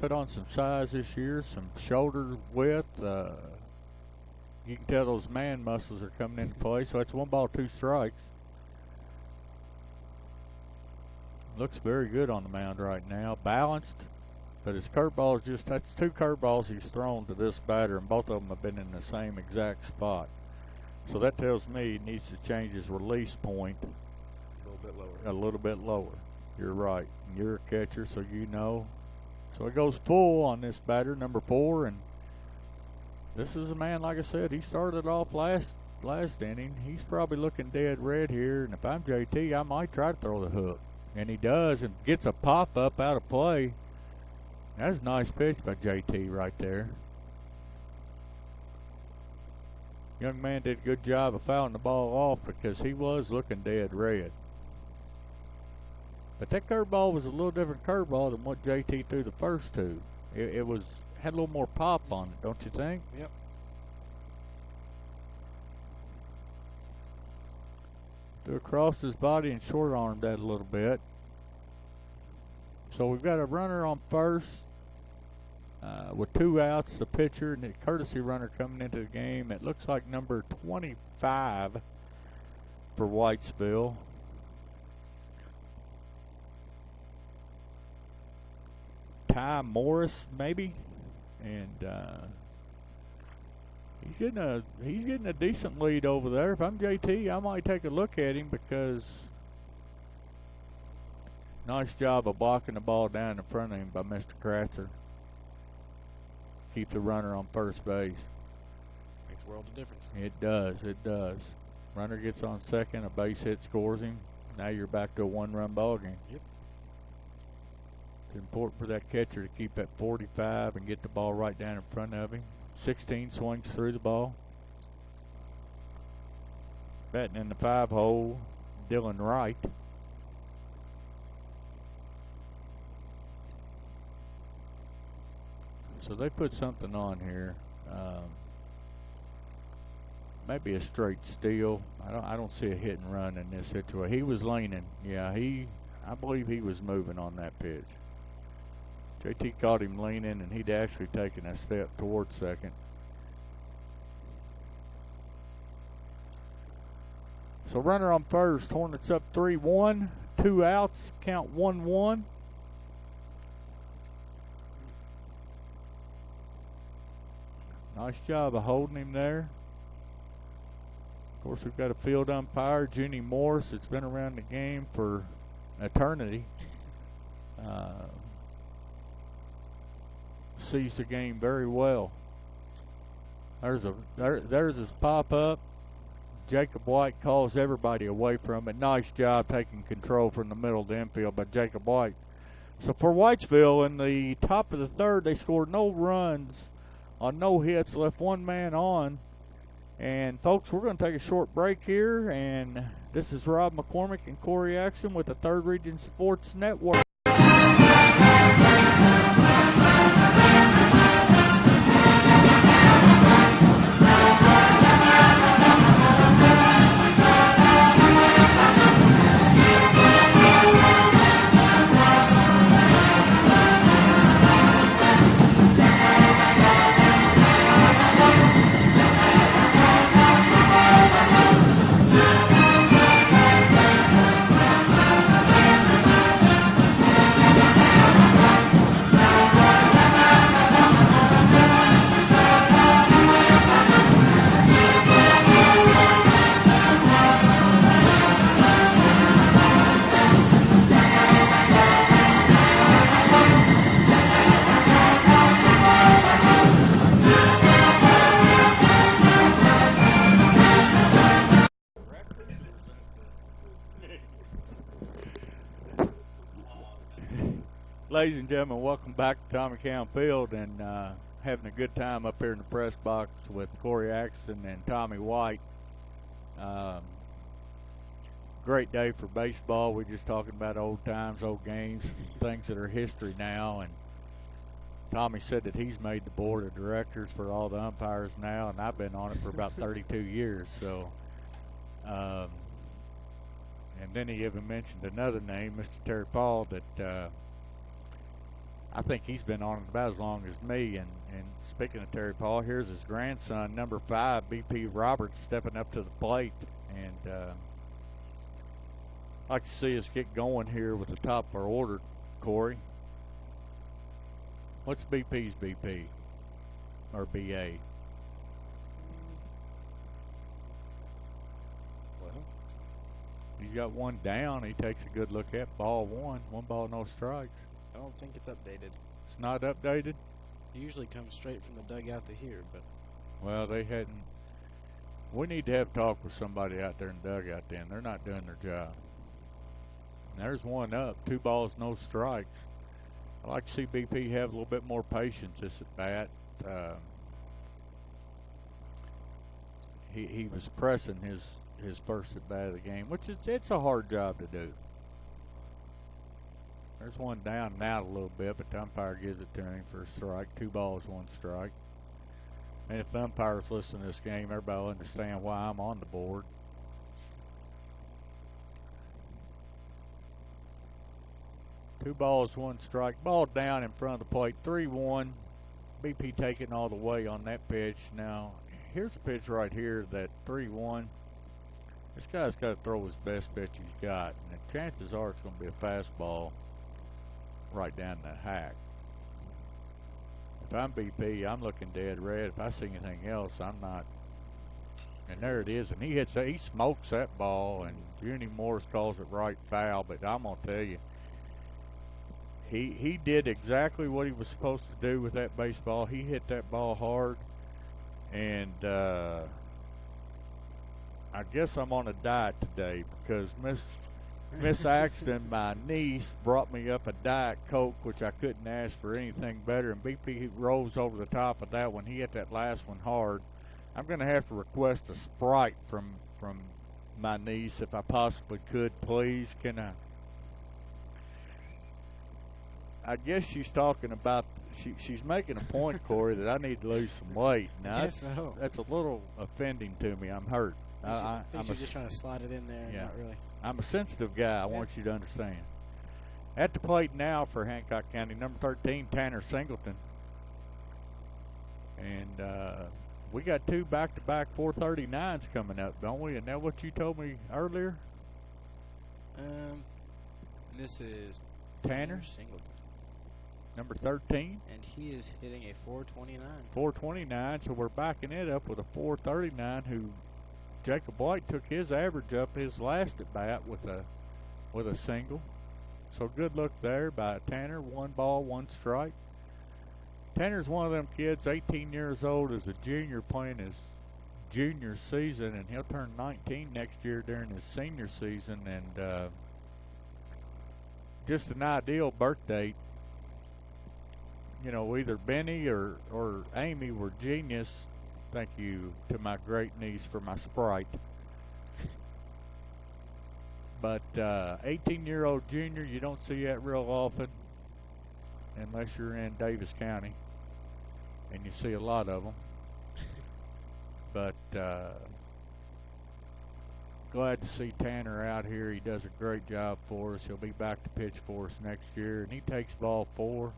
put on some size this year, some shoulder width. You can tell those man muscles are coming into play. So it's 1 ball, 2 strikes. Looks very good on the mound right now. Balanced, but his curveball is that's 2 curveballs he's thrown to this batter, and both of them have been in the same exact spot. So that tells me he needs to change his release point a little bit lower. A little bit lower. You're right. You're a catcher, so you know. So it goes full on this batter, number 4, and this is a man, like I said, he started off last inning. He's probably looking dead red here, and if I'm JT, I might try to throw the hook. And he does, and gets a pop-up out of play. That's a nice pitch by JT right there. Young man did a good job of fouling the ball off because he was looking dead red. But that curveball was a little different curveball than what JT threw the first 2. It had a little more pop on it, don't you think? Yep. Threw across his body and short-armed that a little bit. So we've got a runner on first with 2 outs, the pitcher, and the courtesy runner coming into the game. It looks like number 25 for Whitesville. Ty Morris, maybe, and he's getting a decent lead over there. If I'm JT, I might take a look at him because nice job of blocking the ball down in front of him by Mr. Kratzer. Keep the runner on first base. Makes a world of difference. It does. It does. Runner gets on second, a base hit scores him. Now you're back to a 1-run ball game. Yep. It's important for that catcher to keep that 45 and get the ball right down in front of him. 16 swings through the ball. Batting in the 5-hole, Dylan Wright. So they put something on here. Maybe a straight steal. I don't see a hit and run in this situation. He was leaning. Yeah, I believe he was moving on that pitch. JT caught him leaning, and he'd actually taken a step towards second. So runner on first. Hornets up 3-1. 2 outs. Count 1-1. Nice job of holding him there. Of course, we've got a field umpire, Jenny Morse. It's been around the game for eternity. Sees the game very well. There's his pop up. Jacob White calls everybody away from it. Nice job taking control from the middle of the infield by Jacob White. So for Whitesville, in the top of the third, they scored no runs on no hits, left one man on. And folks, we're going to take a short break here, and this is Rob McCormick and Corey Axon with the Third Region Sports Network. Ladies and gentlemen, welcome back to Tommy County Field, and having a good time up here in the press box with Corey Axon and Tommy White. Great day for baseball. We're just talking about old times, old games, things that are history now. And Tommy said that he's made the board of directors for all the umpires now, and I've been on it for about 32 years. So, and then he even mentioned another name, Mr. Terry Paul, that I think he's been on it about as long as me. And speaking of Terry Paul, here's his grandson, number 5, BP Roberts, stepping up to the plate. And I'd like to see us get going here with the top of our order, Corey. What's BP's BP? Or BA? Well, he's got one down. He takes a good look at ball one. One ball, no strikes. I don't think it's updated. It's not updated? It usually comes straight from the dugout to here, but... Well, they hadn't... We need to have talk with somebody out there in the dugout then. They're not doing their job. And there's one up. 2 balls, no strikes. I'd like to see BP have a little bit more patience this at bat. He was pressing his first at bat of the game, which is it's a hard job to do. There's one down and out a little bit, but the umpire gives it to him for a strike. 2 balls, 1 strike. And if the umpires listen to this game, everybody will understand why I'm on the board. Two balls, 1 strike. Ball down in front of the plate. 3-1. BP taking all the way on that pitch. Now, here's a pitch right here that 3-1. This guy's got to throw his best pitch he's got. And the chances are it's going to be a fastball right down the hack. If I'm BP, I'm looking dead red. If I see anything else, I'm not. And there it is. And he smokes that ball. And Junior Morris calls it right foul. But I'm going to tell you, he did exactly what he was supposed to do with that baseball. He hit that ball hard. And I guess I'm on a diet today because Miss Axton, my niece, brought me up a Diet Coke, which I couldn't ask for anything better. And BP rolls over the top of that one. He hit that last one hard. I'm going to have to request a Sprite from my niece if I possibly could, please. Can I guess she's talking about, she's making a point, Corey, that I need to lose some weight. Now, Yes, so. that's a little offending to me. I'm hurt. I think you're just trying to slide it in there. Yeah. Not really. I'm a sensitive guy. I want you to understand. At the plate now for Hancock County, number 13, Tanner Singleton. And we got 2 back-to-back 439s coming up, don't we? And that what you told me earlier? This is Tanner Singleton. Number 13. And he is hitting a 429. 429, so we're backing it up with a 439 who Jacob White took his average up his last at bat with a single. So good look there by Tanner. 1 ball, 1 strike. Tanner's one of them kids, 18 years old, as a junior playing his junior season, and he'll turn 19 next year during his senior season, and just an ideal birth date. You know, either Benny or Amy were genius. Thank you to my great niece for my Sprite. But 18-year-old junior, you don't see that real often unless you're in Davis County, and you see a lot of them. But glad to see Tanner out here. He does a great job for us. He'll be back to pitch for us next year, and he takes ball 4.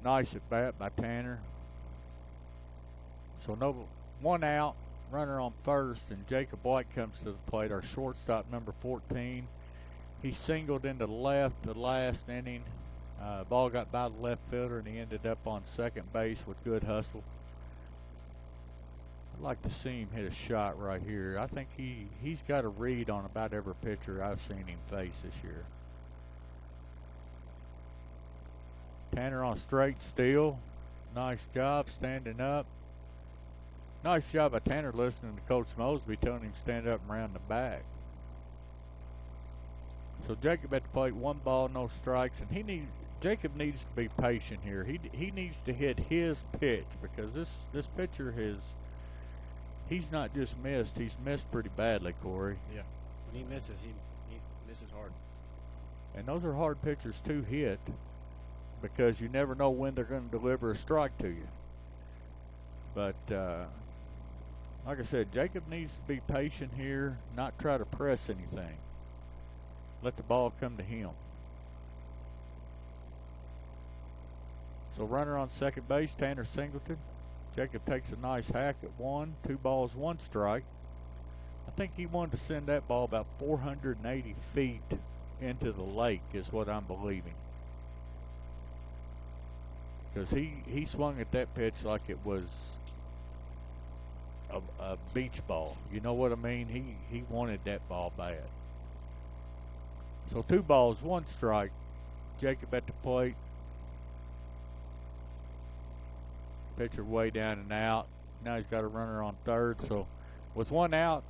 Nice at bat by Tanner. So no, 1 out, runner on first, and Jacob White comes to the plate, our shortstop, number 14. He singled into left the last inning. Ball got by the left fielder, and he ended up on second base with good hustle. I'd like to see him hit a shot right here. I think he's got a read on about every pitcher I've seen him face this year. Tanner on straight steal. Nice job standing up. Nice job by Tanner listening to Coach Mosby telling him to stand up and round the back. So Jacob at the plate, 1 ball, no strikes, and Jacob needs to be patient here. He needs to hit his pitch, because this pitcher he's not just missed, he's missed pretty badly, Corey. Yeah. When he misses, he misses hard. And those are hard pitchers to hit, because you never know when they're going to deliver a strike to you. But like I said, Jacob needs to be patient here, not try to press anything. Let the ball come to him. So runner on second base, Tanner Singleton. Jacob takes a nice hack at 1, 2 balls, 1 strike. I think he wanted to send that ball about 480 feet into the lake, is what I'm believing. Because he swung at that pitch like it was a beach ball. You know what I mean? He wanted that ball bad. So 2 balls, 1 strike. Jacob at the plate. Pitcher way down and out. Now he's got a runner on third. So with 1 out,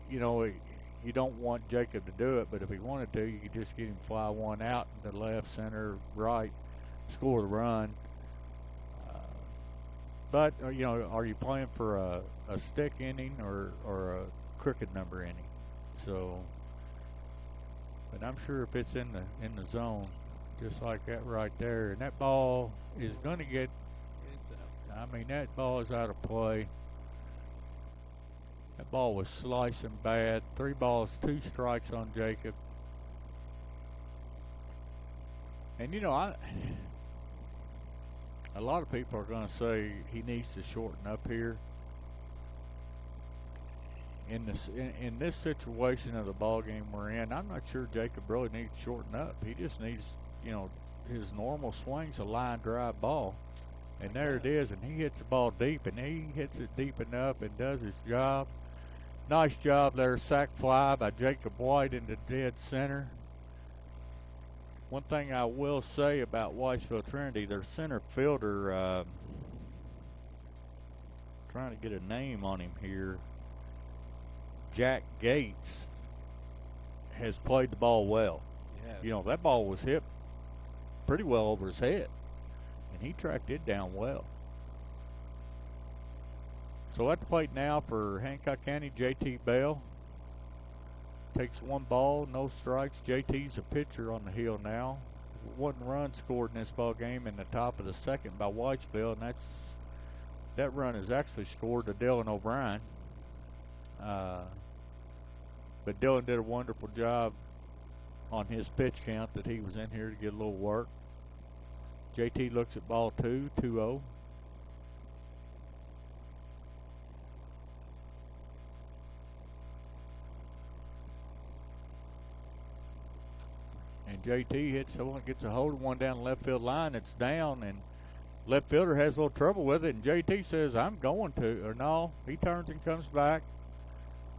you don't want Jacob to do it, but if he wanted to, you could just get him fly 1 out to left, center, right, score the run. But are you playing for a stick inning or a crooked number inning? So, but I'm sure if it's in the zone, just like that right there, and that ball is going to get. That ball is out of play. That ball was slicing bad. 3 balls, 2 strikes on Jacob. And a lot of people are going to say he needs to shorten up here. In this situation of the ball game we're in, I'm not sure Jacob really needs to shorten up. He just needs, his normal swing's a line drive ball. And there it is, and he hits the ball deep, and he hits it deep enough and does his job. Nice job there, sac fly by Jacob White into dead center. One thing I will say about Whitesville Trinity, their center fielder, trying to get a name on him here, Jack Gates, has played the ball well. Yes. That ball was hit pretty well over his head, and he tracked it down well. So at the plate now for Hancock County, J.T. Bell. Takes 1 ball, no strikes. JT's a pitcher on the hill now. 1 run scored in this ball game in the top of the 2nd by Whitesville, and that run is actually scored to Dylan O'Brien. But Dylan did a wonderful job on his pitch count that he was in here to get a little work. JT looks at ball 2, 2-0. And JT gets a hold of one down the left field line. It's down, and left fielder has a little trouble with it. And JT says, "I'm going to," or no. He turns and comes back.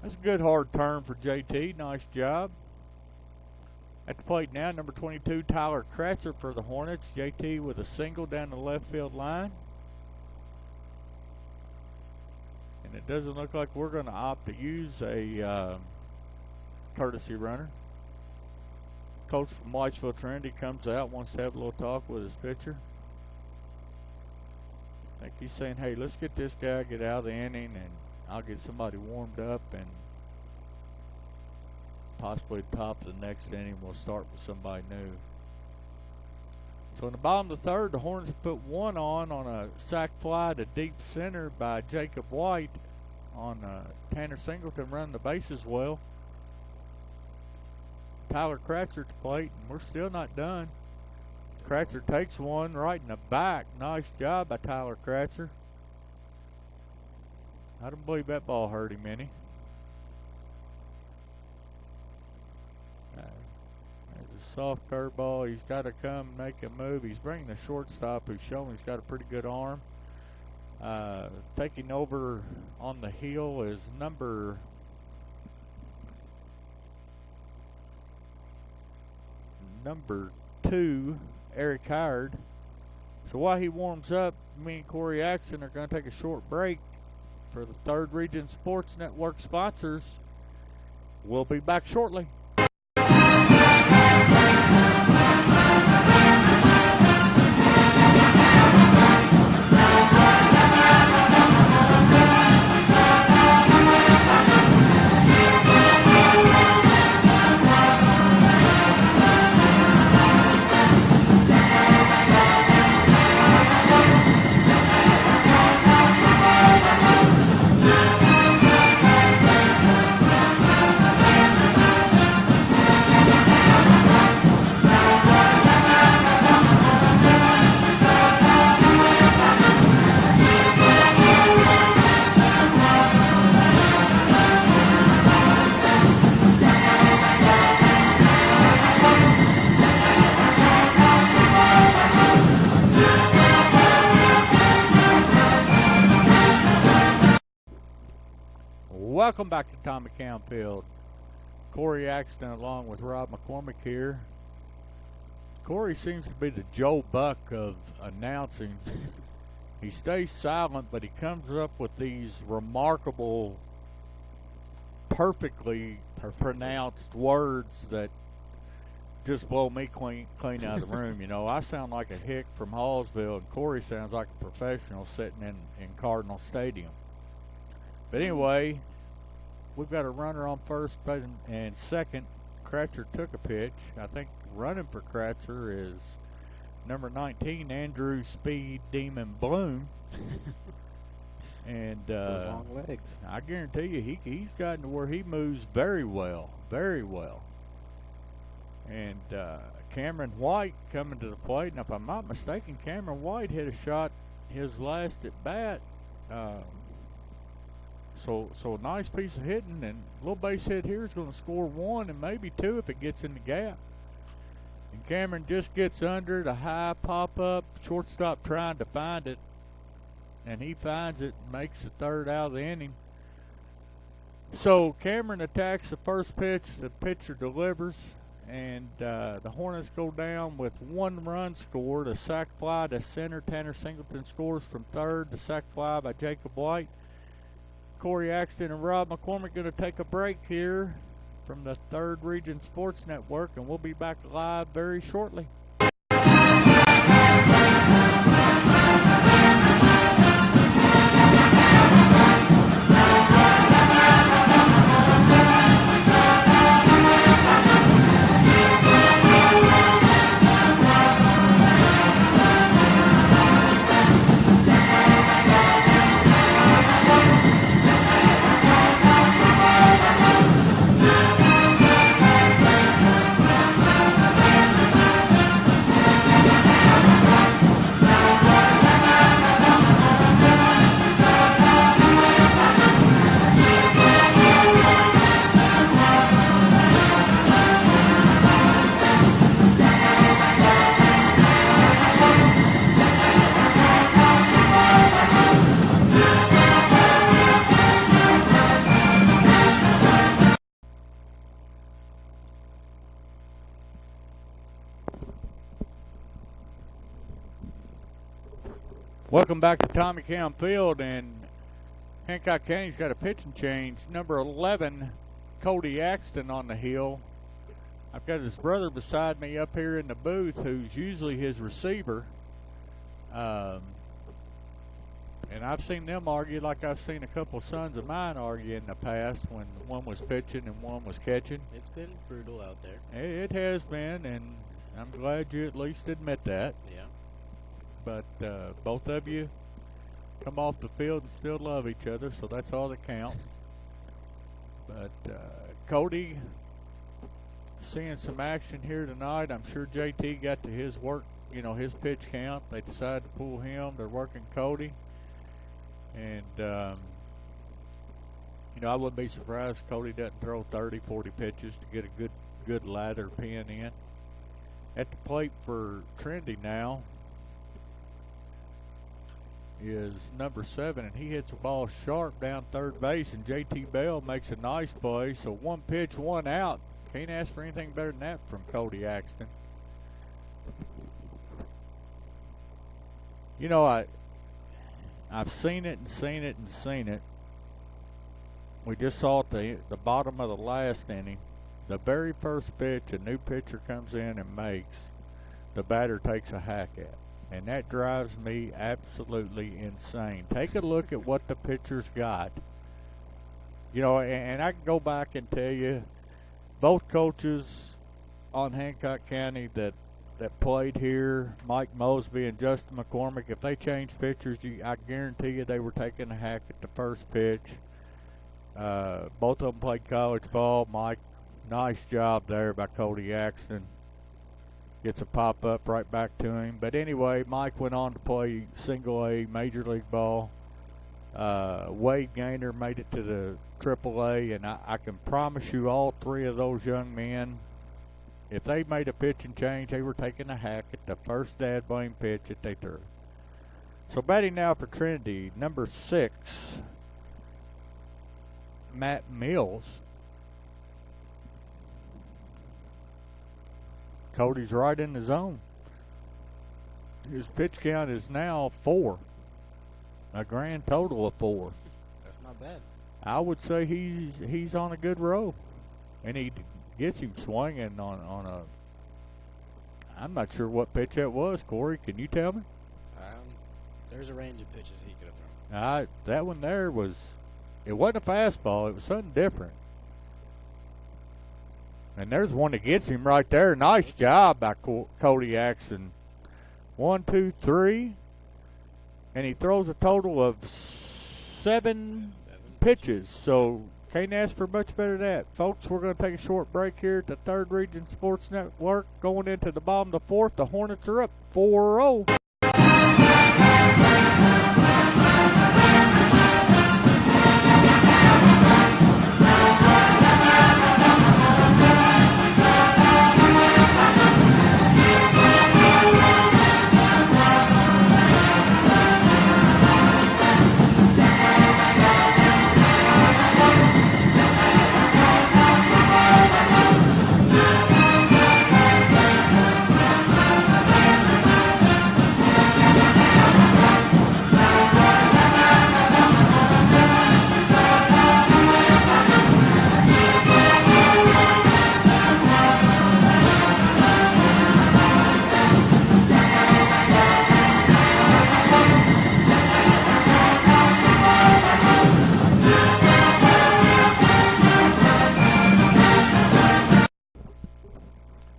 That's a good hard turn for JT. Nice job. At the plate now, number 22, Tyler Kratzer for the Hornets. JT with a single down the left field line. And it doesn't look like we're going to opt to use a courtesy runner. Coach from Whitesville Trinity comes out, wants to have a little talk with his pitcher. I think he's saying, hey, let's get this guy, get out of the inning, and I'll get somebody warmed up, and possibly top of the next inning we'll start with somebody new. So in the bottom of the third, the Hornets have put one on a sac fly to deep center by Jacob White on Tanner Singleton running the bases well. Tyler Kratzer at the plate, and we're still not done. Kratzer takes one right in the back. Nice job by Tyler Kratzer. I don't believe that ball hurt him any. There's a soft curveball. He's got to come make a move. He's bringing the shortstop who's showing he's got a pretty good arm. Taking over on the hill is number two, Eric Howard. So while he warms up, me and Corey Axton are going to take a short break for the Third Region Sports Network sponsors. We'll be back shortly. Welcome back to Tommy Campfield. Corey Axton along with Rob McCormick here. Corey seems to be the Joe Buck of announcing. He stays silent, but he comes up with these remarkable, perfectly pronounced words that just blow me clean out of the room. You know, I sound like a hick from Hallsville, and Corey sounds like a professional sitting in Cardinal Stadium. But anyway, we've got a runner on first and second. Kratzer took a pitch. I think running for Kratzer is number 19, Andrew Speed Demon Bloom. And those long legs. I guarantee you, he's gotten to where he moves very well, very well. And Cameron White coming to the plate. And if I'm not mistaken, Cameron White hit a shot his last at bat. So a nice piece of hitting, and a little base hit here is going to score one and maybe two if it gets in the gap. And Cameron just gets under it, a high pop up, shortstop trying to find it, and he finds it and makes the third out of the inning. So Cameron attacks the first pitch, the pitcher delivers, and the Hornets go down with 1 run scored, a sac fly to center. Tanner Singleton scores from third, the sac fly by Jacob White. Corey Axton and Rob McCormick going to take a break here from the Third Region Sports Network, and we'll be back live very shortly. Welcome back to Tommy Cam Field, and Hancock County's got a pitching change. Number 11, Cody Axton on the hill. I've got his brother beside me up here in the booth, who's usually his receiver. And I've seen them argue like I've seen a couple sons of mine argue in the past when one was pitching and one was catching. It's been brutal out there. It has been, and I'm glad you at least admit that. Yeah. But both of you come off the field and still love each other, so that's all that counts. But Cody, seeing some action here tonight. I'm sure JT got to his work, his pitch count. They decided to pull him. They're working Cody. And, I wouldn't be surprised if Cody doesn't throw 30, 40 pitches to get a good lather pin in. At the plate for Trinity now is number 7, and he hits the ball sharp down third base, and JT Bell makes a nice play. So 1 pitch, 1 out. Can't ask for anything better than that from Cody Axton. I've seen it and seen it and seen it. We just saw at the bottom of the last inning, the very first pitch a new pitcher comes in and makes, the batter takes a hack at. And that drives me absolutely insane. Take a look at what the pitcher's got. And I can go back and tell you, both coaches on Hancock County that played here, Mike Mosby and Justin McCormick, if they changed pitchers, I guarantee you they were taking a hack at the first pitch. Both of them played college ball. Mike, nice job there by Cody Axton. Gets a pop-up right back to him. But anyway, Mike went on to play single-A Major League Ball. Wade Gaynor made it to the Triple-A, and I can promise you all 3 of those young men, if they made a pitching change, they were taking a hack at the first dad blame pitch that they threw. So batting now for Trinity, number 6, Matt Mills. Cody's right in the zone. His pitch count is now 4. A grand total of 4. That's not bad. I would say he's on a good roll. And he gets him swinging on a... I'm not sure what pitch that was, Corey. Can you tell me? There's a range of pitches he could have thrown. That one there was... It wasn't a fastball. It was something different. And there's one that gets him right there. Nice job by Cody Axton. 1, 2, 3. And he throws a total of 7 pitches. So can't ask for much better than that. Folks, we're going to take a short break here at the 3rd Region Sports Network. Going into the bottom of the 4th. The Hornets are up 4-0.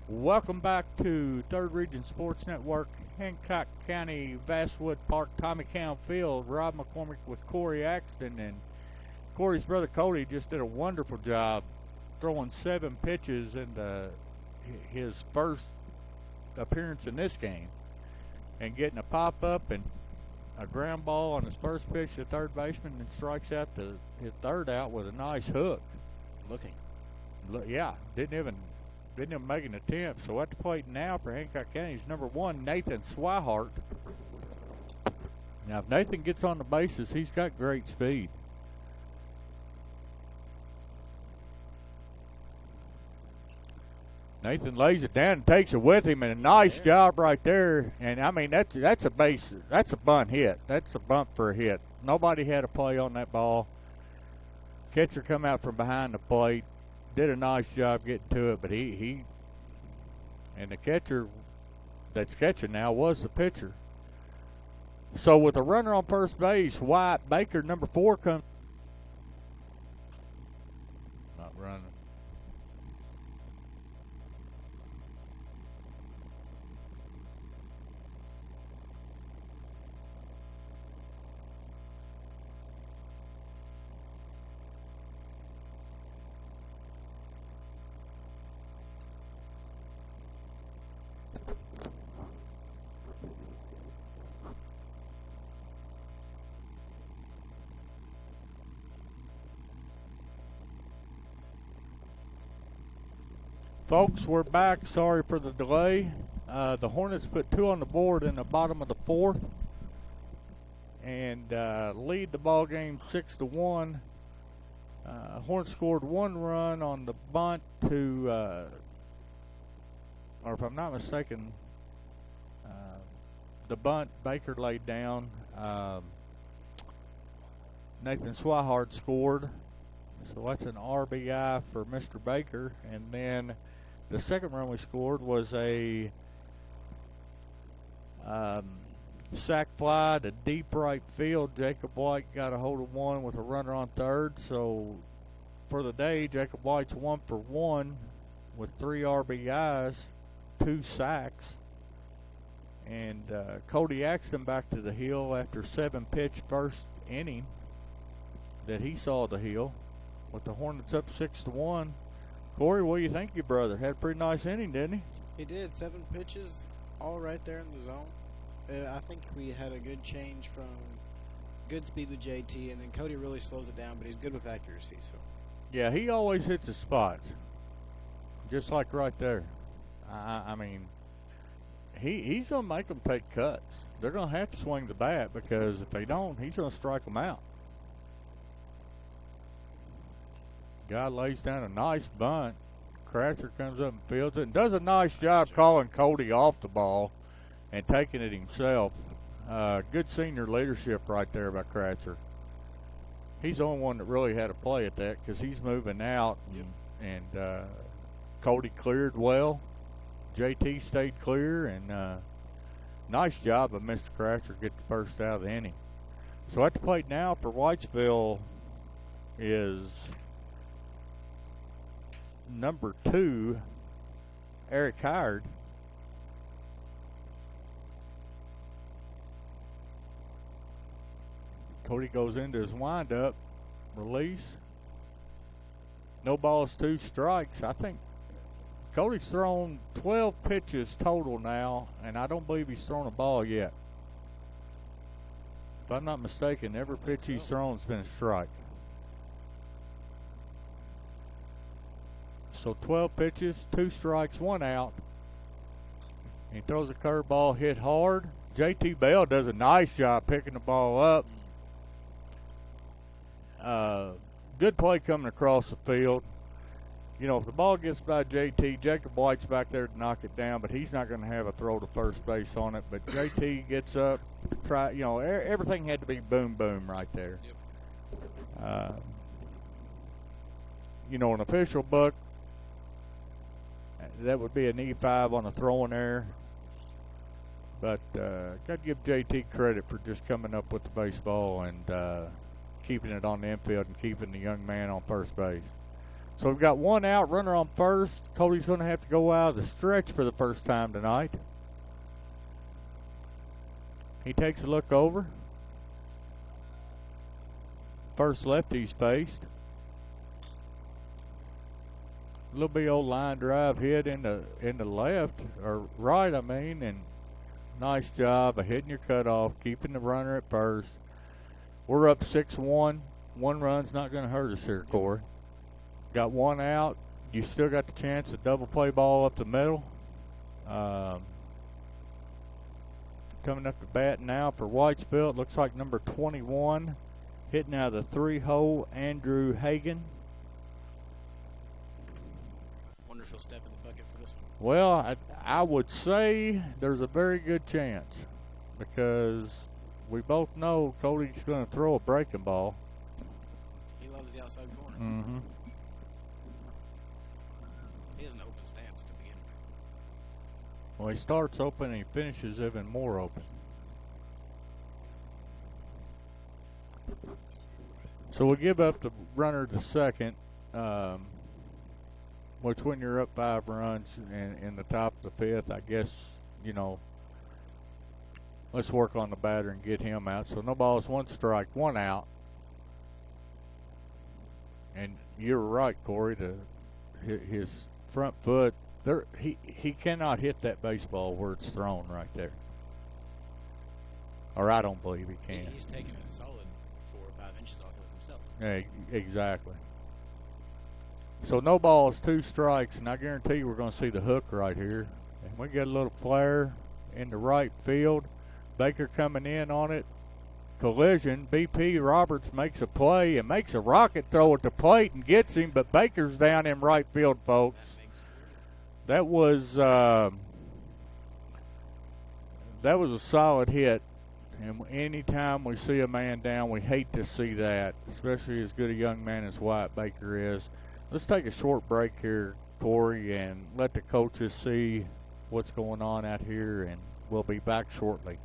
Welcome back to 3rd Region Sports Network, Hancock County, Basswood Park, Tommy Cam Field. Rob McCormick with Corey Axton, and Corey's brother Cody just did a wonderful job throwing 7 pitches into his first appearance in this game and getting a pop-up and a ground ball on his first pitch to third baseman, and strikes out his 3rd out with a nice hook. Yeah, didn't even make an attempt. So at the plate now for Hancock County is number 1, Nathan Swihart. Now, if Nathan gets on the bases, he's got great speed. Nathan lays it down and takes it with him, and a nice job right there. And I mean, that's a base, that's a bunt hit. That's a bunt for a hit. Nobody had a play on that ball. Catcher come out from behind the plate, did a nice job getting to it, but he and the catcher that's catching now was the pitcher. So with a runner on first base, White Baker, number 4, comes. Not running. Folks, we're back. Sorry for the delay. The Hornets put 2 on the board in the bottom of the 4th and lead the ball game 6-1. Hornets scored 1 run on the bunt to, or if I'm not mistaken, the bunt Baker laid down. Nathan Swihart scored, so that's an RBI for Mr. Baker. And then the second run we scored was a sac fly to deep right field. Jacob White got a hold of one with a runner on third. So for the day, Jacob White's 1 for 1 with 3 RBIs, 2 sacks. And Cody Axton back to the hill after 7-pitch first inning that he saw the hill with the Hornets up 6-1. Corey, what do you think, your brother? Had a pretty nice inning, didn't he? He did. 7 pitches, all right there in the zone. I think we had a good change from good speed with JT, and then Cody really slows it down, but he's good with accuracy. So yeah, he always hits his spots, just like right there. I mean, he's going to make them take cuts. They're going to have to swing the bat, because if they don't, he's going to strike them out. Guy lays down a nice bunt. Kratzer comes up and fields it and does a nice job calling Cody off the ball and taking it himself. Good senior leadership right there by Kratzer. He's the only one that really had a play at that, because he's moving out, and Cody cleared well. JT stayed clear, and nice job of Mr. Kratzer to get the first out of the inning. So at the plate now for Whitesville is number 2, Eric Howard. Cody goes into his windup, release. No balls, 2 strikes. I think Cody's thrown 12 pitches total now, and I don't believe he's thrown a ball yet. If I'm not mistaken, every pitch he's thrown has been a strike. So 12 pitches, 2 strikes, 1 out. He throws a curveball, hit hard. JT Bell does a nice job picking the ball up. Good play coming across the field. You know, if the ball gets by JT, Jacob White's back there to knock it down, but he's not going to have a throw to first base on it. But JT gets up, everything had to be boom, boom right there. Yep. An official book, that would be an E5 on a throwing error. But got to give JT credit for just coming up with the baseball and keeping it on the infield and keeping the young man on first base. So we've got 1 out, runner on first. Cody's going to have to go out of the stretch for the first time tonight. He takes a look over. First lefty's faced. Little bit old line drive hit in the left, or right, and nice job of hitting your cutoff, keeping the runner at first. We're up 6-1. 1 run's not going to hurt us here, Corey. Got 1 out. You still got the chance to double play ball up the middle. Coming up to bat now for Whitesville, it looks like number 21, hitting out of the 3-hole, Andrew Hagan. wonder if he'll step in the bucket for this one. Well, I would say there's a very good chance because we both know Cody's going to throw a breaking ball. He loves the outside corner. Mm-hmm. He has an open stance to begin with. Well, he starts open and he finishes even more open. So we give up the runner to second, which when you're up 5 runs in the top of the 5th, I guess, you know, let's work on the batter and get him out. So no balls, 1 strike, 1 out. And you're right, Corey, his front foot, he cannot hit that baseball where it's thrown right there. Or I don't believe he can. He's taking a solid 4 or 5 inches off of himself. Yeah, exactly. So no balls, 2 strikes, and I guarantee you we're going to see the hook right here. And we get a little flare in the right field. Baker coming in on it. Collision. BP Roberts makes a play and makes a rocket throw at the plate and gets him, but Baker's down in right field, folks. That was a solid hit. And anytime we see a man down, we hate to see that, especially as good a young man as Wyatt Baker is. Let's take a short break here, Corey, and let the coaches see what's going on out here, and we'll be back shortly.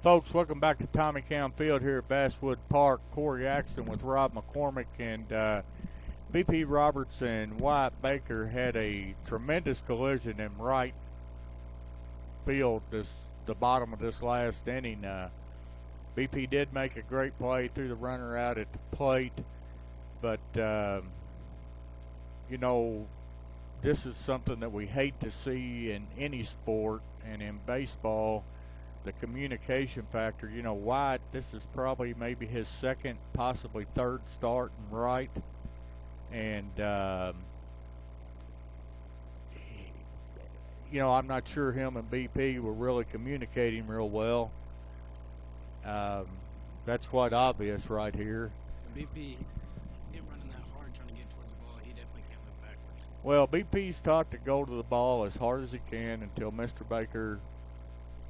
Folks, welcome back to Tommy Cowan Field here at Basswood Park. Corey Axton with Rob McCormick, and BP Roberts and Wyatt Baker had a tremendous collision in right field the bottom of this last inning. BP did make a great play, threw the runner out at the plate, but you know, this is something that we hate to see in any sport, and in baseball, the communication factor. You know, Wyatt, this is probably maybe his second, possibly third start in right, and you know, I'm not sure him and BP were really communicating real well. That's quite obvious right here. BP, him running that hard trying to get towards the ball, he definitely can't look backwards. Well, BP's taught to go to the ball as hard as he can until Mr. Baker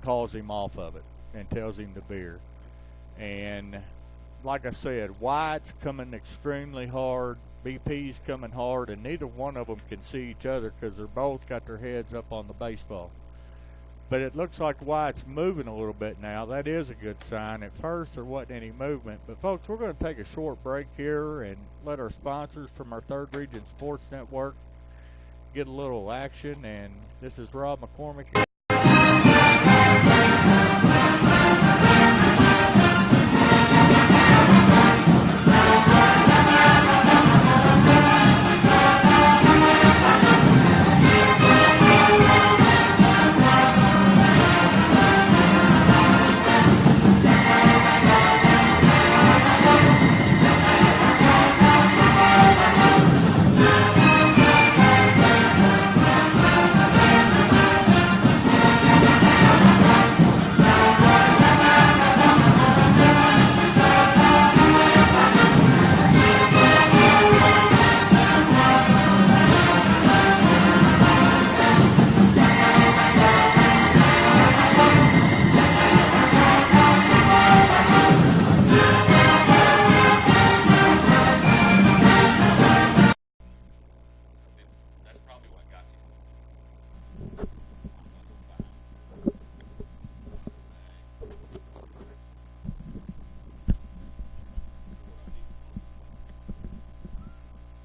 calls him off of it and tells him to veer. And like I said, Wyatt's coming extremely hard, BP's coming hard, and neither one of them can see each other because they're both got their heads up on the baseball. But it looks like Wyatt's moving a little bit now. That is a good sign. At first there wasn't any movement. But folks, we're going to take a short break here and let our sponsors from our Third Region Sports Network get a little action. And this is Rob McCormick.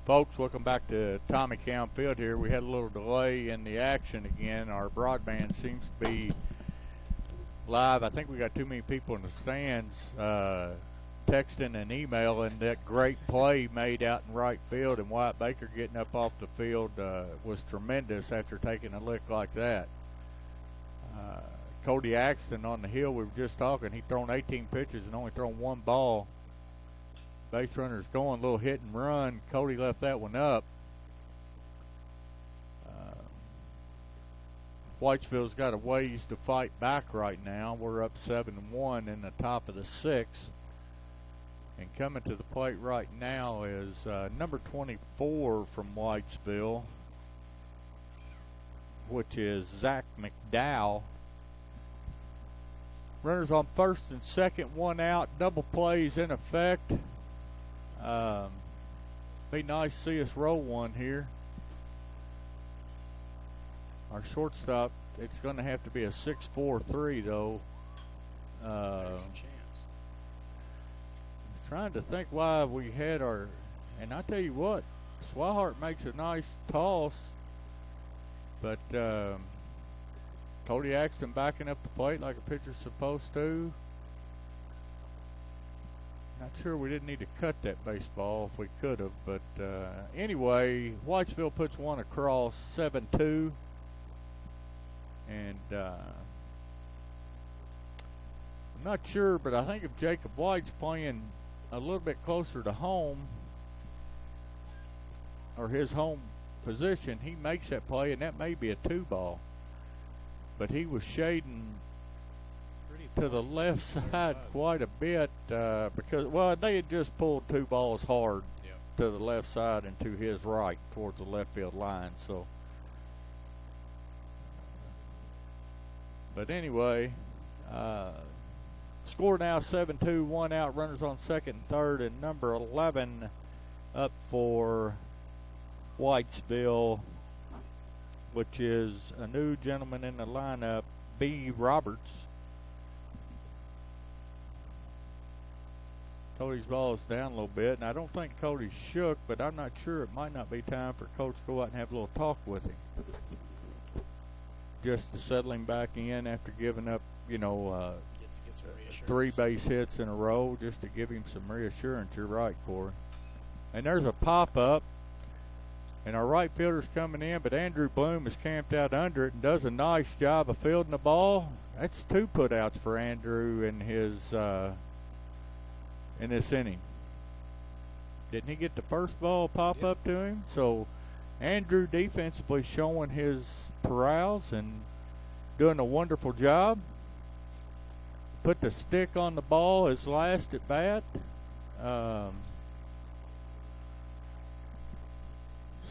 Folks, welcome back to Tommy County Field here. We had a little delay in the action again. Our broadband seems to be live. I think we got too many people in the stands texting and emailing. That great play made out in right field, and Wyatt Baker getting up off the field was tremendous after taking a lick like that. Cody Axton on the hill, we were just talking, he'd thrown 18 pitches and only thrown one ball. Base runner's going, a little hit and run. Cody left that one up. Whitesville's got a ways to fight back right now. We're up 7-1 in the top of the sixth. And coming to the plate right now is number 24 from Whitesville, which is Zach McDowell. Runners on first and second, one out, double plays in effect. Be nice to see us roll one here. Our shortstop, it's going to have to be a 6-4-3 though. Trying to think why we had our, and I tell you what, Swihart makes a nice toss, but Cody Axton backing up the plate like a pitcher's supposed to. Not sure we didn't need to cut that baseball if we could have, but anyway, Whitesville puts one across, 7-2, and I'm not sure, but I think if Jacob White's playing a little bit closer to home, or his home position, he makes that play, and that may be a 2-ball, but he was shading to the left side quite a bit because, well, they had just pulled 2 balls hard to the left side and to his right towards the left field line. So, but anyway, score now 7-2, one out, runners on second and third, and number 11 up for Whitesville, which is a new gentleman in the lineup, B. Roberts. Cody's ball is down a little bit, and I don't think Cody's shook, but I'm not sure. It might not be time for Coach to go out and have a little talk with him. Just to settle him back in after giving up, you know, 3 base hits in a row, just to give him some reassurance. You're right, Corey. And there's a pop-up, and our right fielder's coming in, but Andrew Bloom is camped out under it and does a nice job of fielding the ball. That's 2 putouts for Andrew in his in this inning. Didn't he get the first ball pop up to him? So Andrew defensively showing his prowess and doing a wonderful job. Put the stick on the ball his last at bat.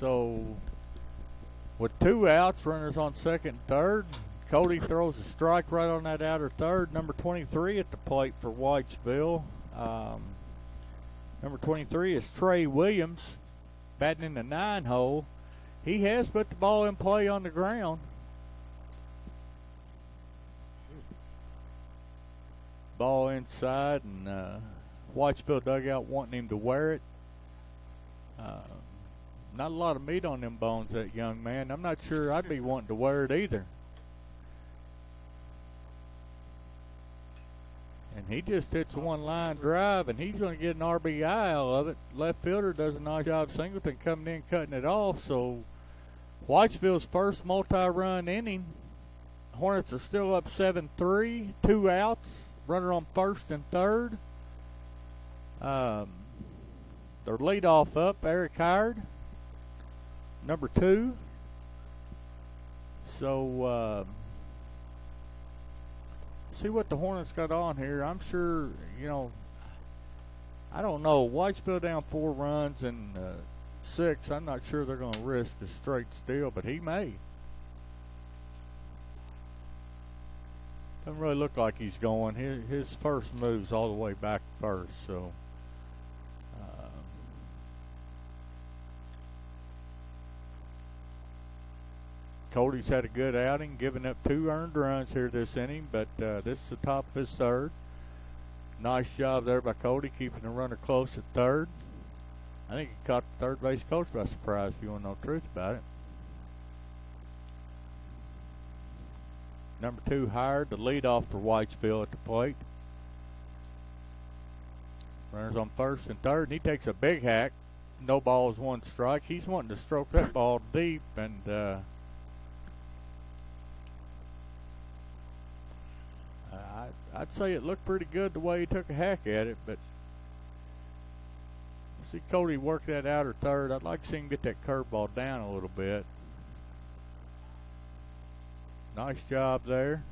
So with 2 outs, runners on second and third, Cody throws a strike right on that outer third. Number 23 at the plate for Whitesville. Number 23 is Trey Williams, batting in the 9-hole. He has put the ball in play on the ground. Ball inside, and Whitesville dugout wanting him to wear it. Not a lot of meat on them bones, that young man. I'm not sure I'd be wanting to wear it either. And he just hits one line drive, and he's going to get an RBI out of it. Left fielder does a nice job. Singleton coming in, cutting it off. So Whitesville's first multi-run inning. Hornets are still up 7-3, 2 outs. Runner on first and third. Their leadoff up, Eric Howard, number 2. So, see what the Hornets got on here. I'm sure, you know, I don't know. Whitesville down 4 runs and 6. I'm not sure they're going to risk a straight steal, but he may. Doesn't really look like he's going. His first move's all the way back first, so. Cody's had a good outing, giving up 2 earned runs here this inning, but this is the top of his third. Nice job there by Cody, keeping the runner close at third. I think he caught the third base coach by surprise, if you want to know the truth about it. Number 2 hired, the leadoff for Whitesville at the plate. Runners on first and third, and he takes a big hack. No balls, 1 strike. He's wanting to stroke that ball deep, and I'd say it looked pretty good the way he took a hack at it, but see Cody work that outer third. I'd like to see him get that curveball down a little bit. Nice job there.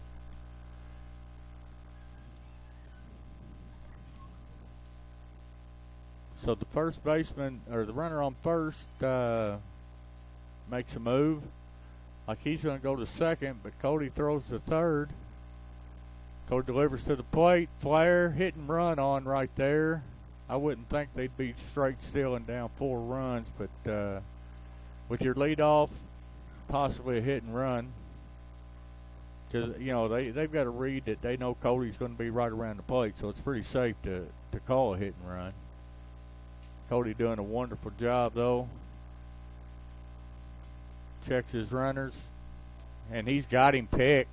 So the first baseman, or the runner on first, makes a move. Like he's going to go to second, but Cody throws to third. Cody delivers to the plate. Flare, hit and run on right there. I wouldn't think they'd be straight stealing down 4 runs, but with your leadoff, possibly a hit and run. Because, you know, they've got to read that they know Cody's going to be right around the plate, so it's pretty safe to call a hit and run. Cody doing a wonderful job, though. Checks his runners, and he's got him picked.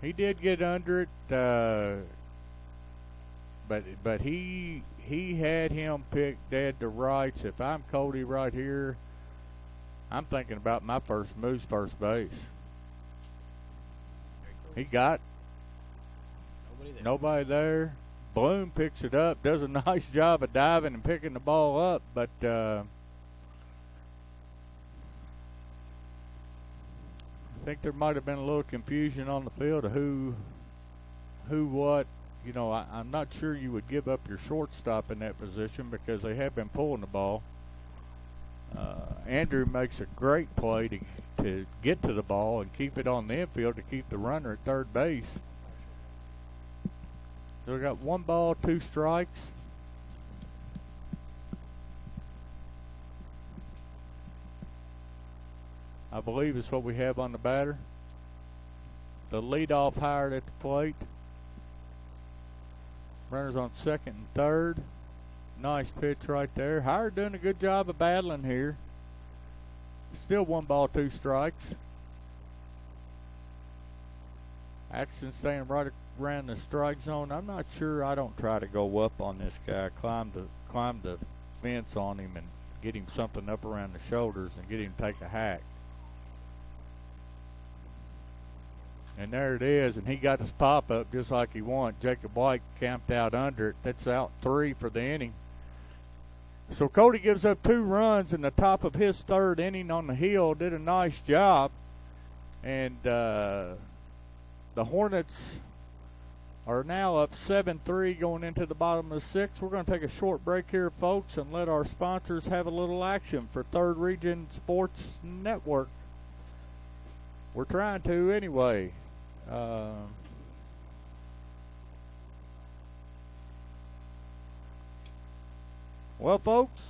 He did get under it, but he had him picked dead to rights. If I'm Cody right here, I'm thinking about my first move's first base. He got nobody there. Bloom picks it up, does a nice job of diving and picking the ball up, but I think there might have been a little confusion on the field of who, what. You know, I'm not sure you would give up your shortstop in that position because they have been pulling the ball. Andrew makes a great play to get to the ball and keep it on the infield to keep the runner at third base. So we got 1 ball, 2 strikes. I believe is what we have on the batter. The leadoff hired at the plate. Runners on second and third. Nice pitch right there. Howard doing a good job of battling here. Still 1 ball, 2 strikes. Axton staying right around the strike zone. I'm not sure. I don't try to go up on this guy. Climb the fence on him and get him something up around the shoulders and get him to take a hack. And there it is, and he got his pop-up just like he wanted. Jacob White camped out under it. That's out 3 for the inning. So Cody gives up 2 runs in the top of his third inning on the hill. Did a nice job. And the Hornets are now up 7-3 going into the bottom of the 6th. We're going to take a short break here, folks, and let our sponsors have a little action for 3rd Region Sports Network. We're trying to anyway. Well, folks,